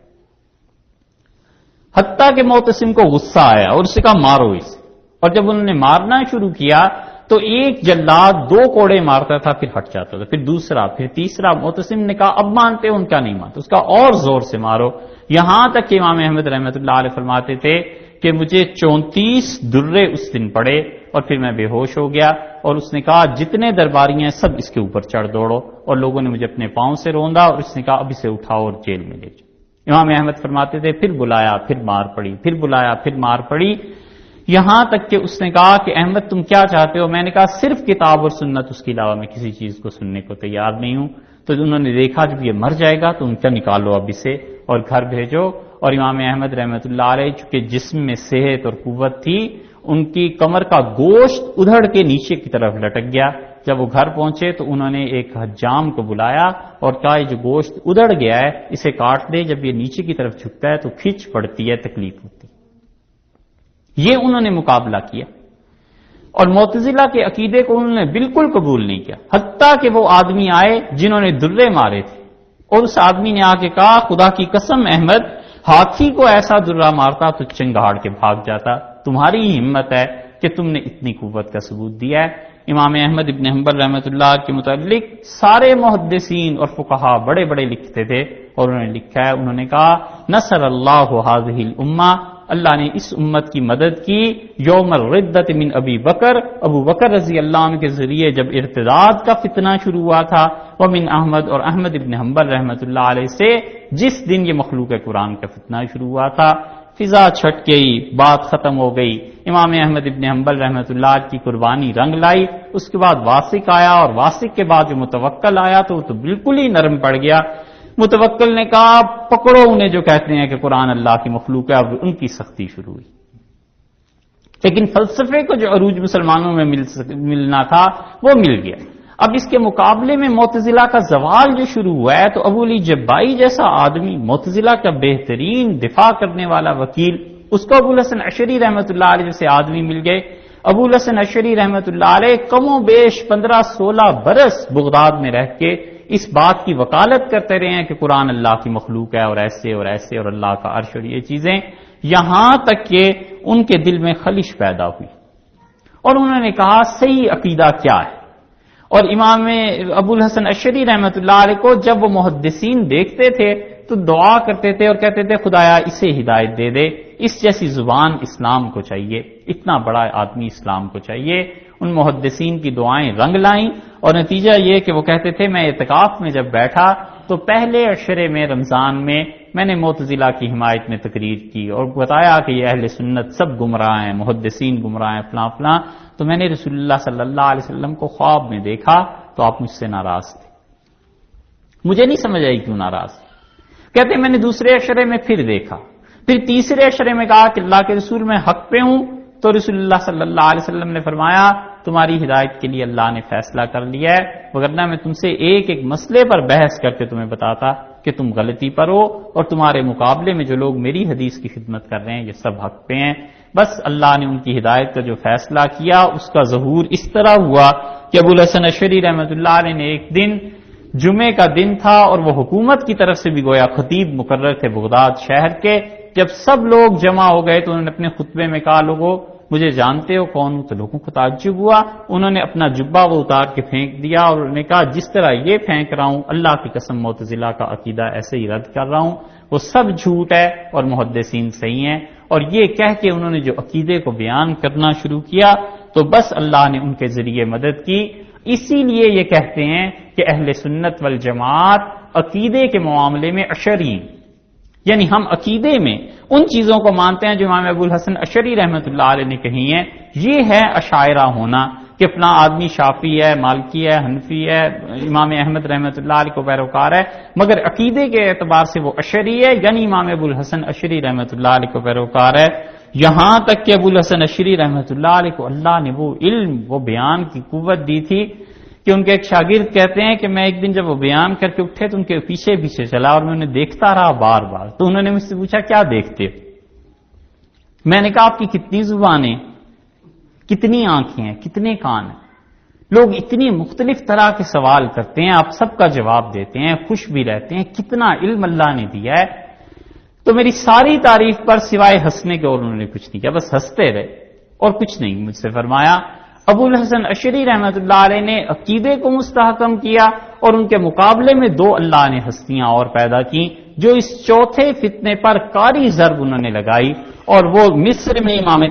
حتیٰ کہ معتصم کو غصہ آیا اور اسے کہا مارو اسے، اور جب انہوں نے مارنا شروع کیا تو ایک جلاد 2 کوڑے مارتا تھا پھر ہٹ جاتا تھا، پھر دوسرا، پھر تیسرا۔ معتصم نے کہا اب مانتے ہو؟ ان کا نہیں مانتے، اس کا اور زور سے مارو، یہاں تک کہ امام احمد رحمۃ اللہ علیہ فرماتے تھے کہ مجھے 34 درے اس دن پڑے اور پھر میں بے ہوش ہو گیا، اور اس نے کہا جتنے درباری ہیں سب اس کے اوپر چڑھ دوڑو، اور لوگوں نے مجھے اپنے پاؤں سے روندا اور اس نے کہا اب اسے اٹھاؤ اور جیل میں لے جاؤ۔ امام احمد فرماتے تھے پھر بلایا، پھر مار پڑی، پھر بلایا، پھر مار پڑی، یہاں تک کہ اس نے کہا کہ احمد تم کیا چاہتے ہو؟ میں نے کہا صرف کتاب اور سنت، اس کے علاوہ میں کسی چیز کو سننے کو تیار نہیں ہوں۔ تو انہوں نے دیکھا جب یہ مر جائے گا تو ان کا نکالو اب اسے اور گھر بھیجو۔ اور امام احمد رحمۃ اللہ علیہ چونکہ جسم میں صحت اور قوت تھی، ان کی کمر کا گوشت ادھڑ کے نیچے کی طرف لٹک گیا۔ جب وہ گھر پہنچے تو انہوں نے ایک حجام کو بلایا اور کہا یہ جو گوشت ادھڑ گیا ہے اسے کاٹ دے، جب یہ نیچے کی طرف جھکتا ہے تو کھچ پڑتی ہے، تکلیف ہوتی ہے۔ یہ انہوں نے مقابلہ کیا۔ اور معتزلہ کے عقیدے کو انہوں نے بالکل قبول نہیں کیا، حتیٰ کہ وہ آدمی آئے جنہوں نے درے مارے تھے، اور اس آدمی نے آ کے کہا خدا کی قسم احمد، ہاتھی کو ایسا درہ مارتا تو چنگاڑ کے بھاگ جاتا، تمہاری ہی ہمت ہے کہ تم نے اتنی قوت کا ثبوت دیا ہے۔ امام احمد ابن حنبل رحمۃ اللہ کے متعلق سارے محدثین اور فقہا بڑے بڑے لکھتے تھے، اور انہوں نے لکھا ہے، انہوں نے کہا نصر اللہ هذه الامہ، اللہ نے اس امت کی مدد کی یوم الردت من ابی بکر، ابو بکر رضی اللہ عنہ کے ذریعے جب ارتداد کا فتنہ شروع ہوا تھا، ومن احمد، اور احمد ابن حنبل رحمۃ اللہ علیہ سے جس دن یہ مخلوق قرآن کا فتنہ شروع ہوا تھا۔ فضا چھٹ گئی، بات ختم ہو گئی، امام احمد ابن حنبل رحمۃ اللہ کی قربانی رنگ لائی، اس کے بعد واسق آیا، اور واسق کے بعد جو متوکل آیا تو وہ تو بالکل ہی نرم پڑ گیا۔ متوکل نے کہا پکڑو انہیں جو کہتے ہیں کہ قرآن اللہ کی مخلوق ہے، اب ان کی سختی شروع ہوئی۔ لیکن فلسفے کو جو عروج مسلمانوں میں ملنا تھا وہ مل گیا۔ اب اس کے مقابلے میں معتزلہ کا زوال جو شروع ہوا ہے، تو ابو علی جبائی جیسا آدمی، معتزلہ کا بہترین دفاع کرنے والا وکیل، اس کو ابو الحسن اشعری رحمۃ اللہ علیہ جیسے آدمی مل گئے۔ ابو الحسن اشعری رحمۃ اللہ علیہ کم و بیش 15-16 برس بغداد میں رہ کے اس بات کی وکالت کرتے رہے ہیں کہ قرآن اللہ کی مخلوق ہے، اور ایسے اور ایسے، اور اللہ کا عرش اور یہ چیزیں، یہاں تک کہ ان کے دل میں خلش پیدا ہوئی، اور انہوں نے کہا صحیح عقیدہ کیا ہے۔ اور امام ابو الحسن اشعری رحمۃ اللہ علیہ کو جب وہ محدثین دیکھتے تھے تو دعا کرتے تھے اور کہتے تھے خدایا اسے ہدایت دے دے، اس جیسی زبان اسلام کو چاہیے، اتنا بڑا آدمی اسلام کو چاہیے۔ ان محدثین کی دعائیں رنگ لائیں، اور نتیجہ یہ کہ وہ کہتے تھے میں اعتکاف میں جب بیٹھا تو پہلے عشرے میں رمضان میں نے معتزلہ کی حمایت میں تقریر کی اور بتایا کہ یہ اہل سنت سب گمراہ ہیں، محدثین گمراہ ہیں، فلاں فلاں، تو میں نے رسول اللہ صلی اللہ علیہ وسلم کو خواب میں دیکھا تو آپ مجھ سے ناراض تھے، مجھے نہیں سمجھ آئی کیوں ناراض۔ کہتے میں نے دوسرے عشرے میں پھر دیکھا، پھر تیسرے عشرے میں کہا کہ اللہ کے رسول میں حق پہ ہوں، تو رسول اللہ صلی اللہ علیہ وسلم نے فرمایا تمہاری ہدایت کے لیے اللہ نے فیصلہ کر لیا ہے، وگرنہ میں تم سے ایک ایک مسئلے پر بحث کر کے تمہیں بتاتا کہ تم غلطی پر ہو، اور تمہارے مقابلے میں جو لوگ میری حدیث کی خدمت کر رہے ہیں یہ سب حق پہ ہیں۔ بس اللہ نے ان کی ہدایت کا جو فیصلہ کیا اس کا ظہور اس طرح ہوا کہ ابو الحسن اشعری رحمۃ اللہ علیہ نے ایک دن جمعے کا دن تھا، اور وہ حکومت کی طرف سے بھی گویا خطیب مقرر تھے بغداد شہر کے، جب سب لوگ جمع ہو گئے تو انہوں نے اپنے خطبے میں کہا لوگوں مجھے جانتے ہو کون ہوں؟ تو لوگوں کو تعجب ہوا، انہوں نے اپنا جبہ وہ اتار کے پھینک دیا، اور انہوں نے کہا جس طرح یہ پھینک رہا ہوں اللہ کی قسم معتزلہ کا عقیدہ ایسے ہی رد کر رہا ہوں، وہ سب جھوٹ ہے اور محدثین صحیح ہیں۔ اور یہ کہہ کے انہوں نے جو عقیدے کو بیان کرنا شروع کیا تو بس اللہ نے ان کے ذریعے مدد کی۔ اسی لیے یہ کہتے ہیں کہ اہل سنت والجماعت عقیدے کے معاملے میں اشعری، یعنی ہم عقیدے میں ان چیزوں کو مانتے ہیں جو امام ابو الحسن اشعری رحمۃ اللہ علیہ نے کہی ہیں، یہ ہے اشاعرہ ہونا کہ فلاں آدمی شافعی ہے، مالکی ہے، حنفی ہے، امام احمد رحمۃ اللہ علیہ کو پیروکار ہے، مگر عقیدے کے اعتبار سے وہ اشعری ہے، یعنی امام ابو الحسن اشعری رحمۃ اللہ علیہ کو پیروکار ہے۔ یہاں تک کہ ابو الحسن اشعری رحمۃ اللہ علیہ کو اللہ نے وہ علم، وہ بیان کی قوت دی تھی کہ ان کے ایک شاگرد کہتے ہیں کہ میں ایک دن جب وہ بیان کر کے اٹھے تو ان کے پیچھے پیچھے چلا اور میں انہیں دیکھتا رہا بار بار، تو انہوں نے مجھ سے پوچھا کیا دیکھتے ہو؟ میں نے کہا آپ کی کتنی زبانیں، کتنی آنکھیں ہیں، کتنے کان ہیں؟ لوگ اتنی مختلف طرح کے سوال کرتے ہیں، آپ سب کا جواب دیتے ہیں، خوش بھی رہتے ہیں، کتنا علم اللہ نے دیا ہے۔ تو میری ساری تعریف پر سوائے ہنسنے کے اور انہوں نے کچھ نہیں کیا، بس ہنستے رہے اور کچھ نہیں مجھ سے فرمایا۔ ابو الحسن اشعری رحمۃ اللہ علیہ نے عقیدے کو مستحکم کیا، اور ان کے مقابلے میں دو اللہ نے ہستیاں اور پیدا کی جو اس چوتھے فتنے پر کاری ضرب انہوں نے لگائی، اور وہ مصر میں امام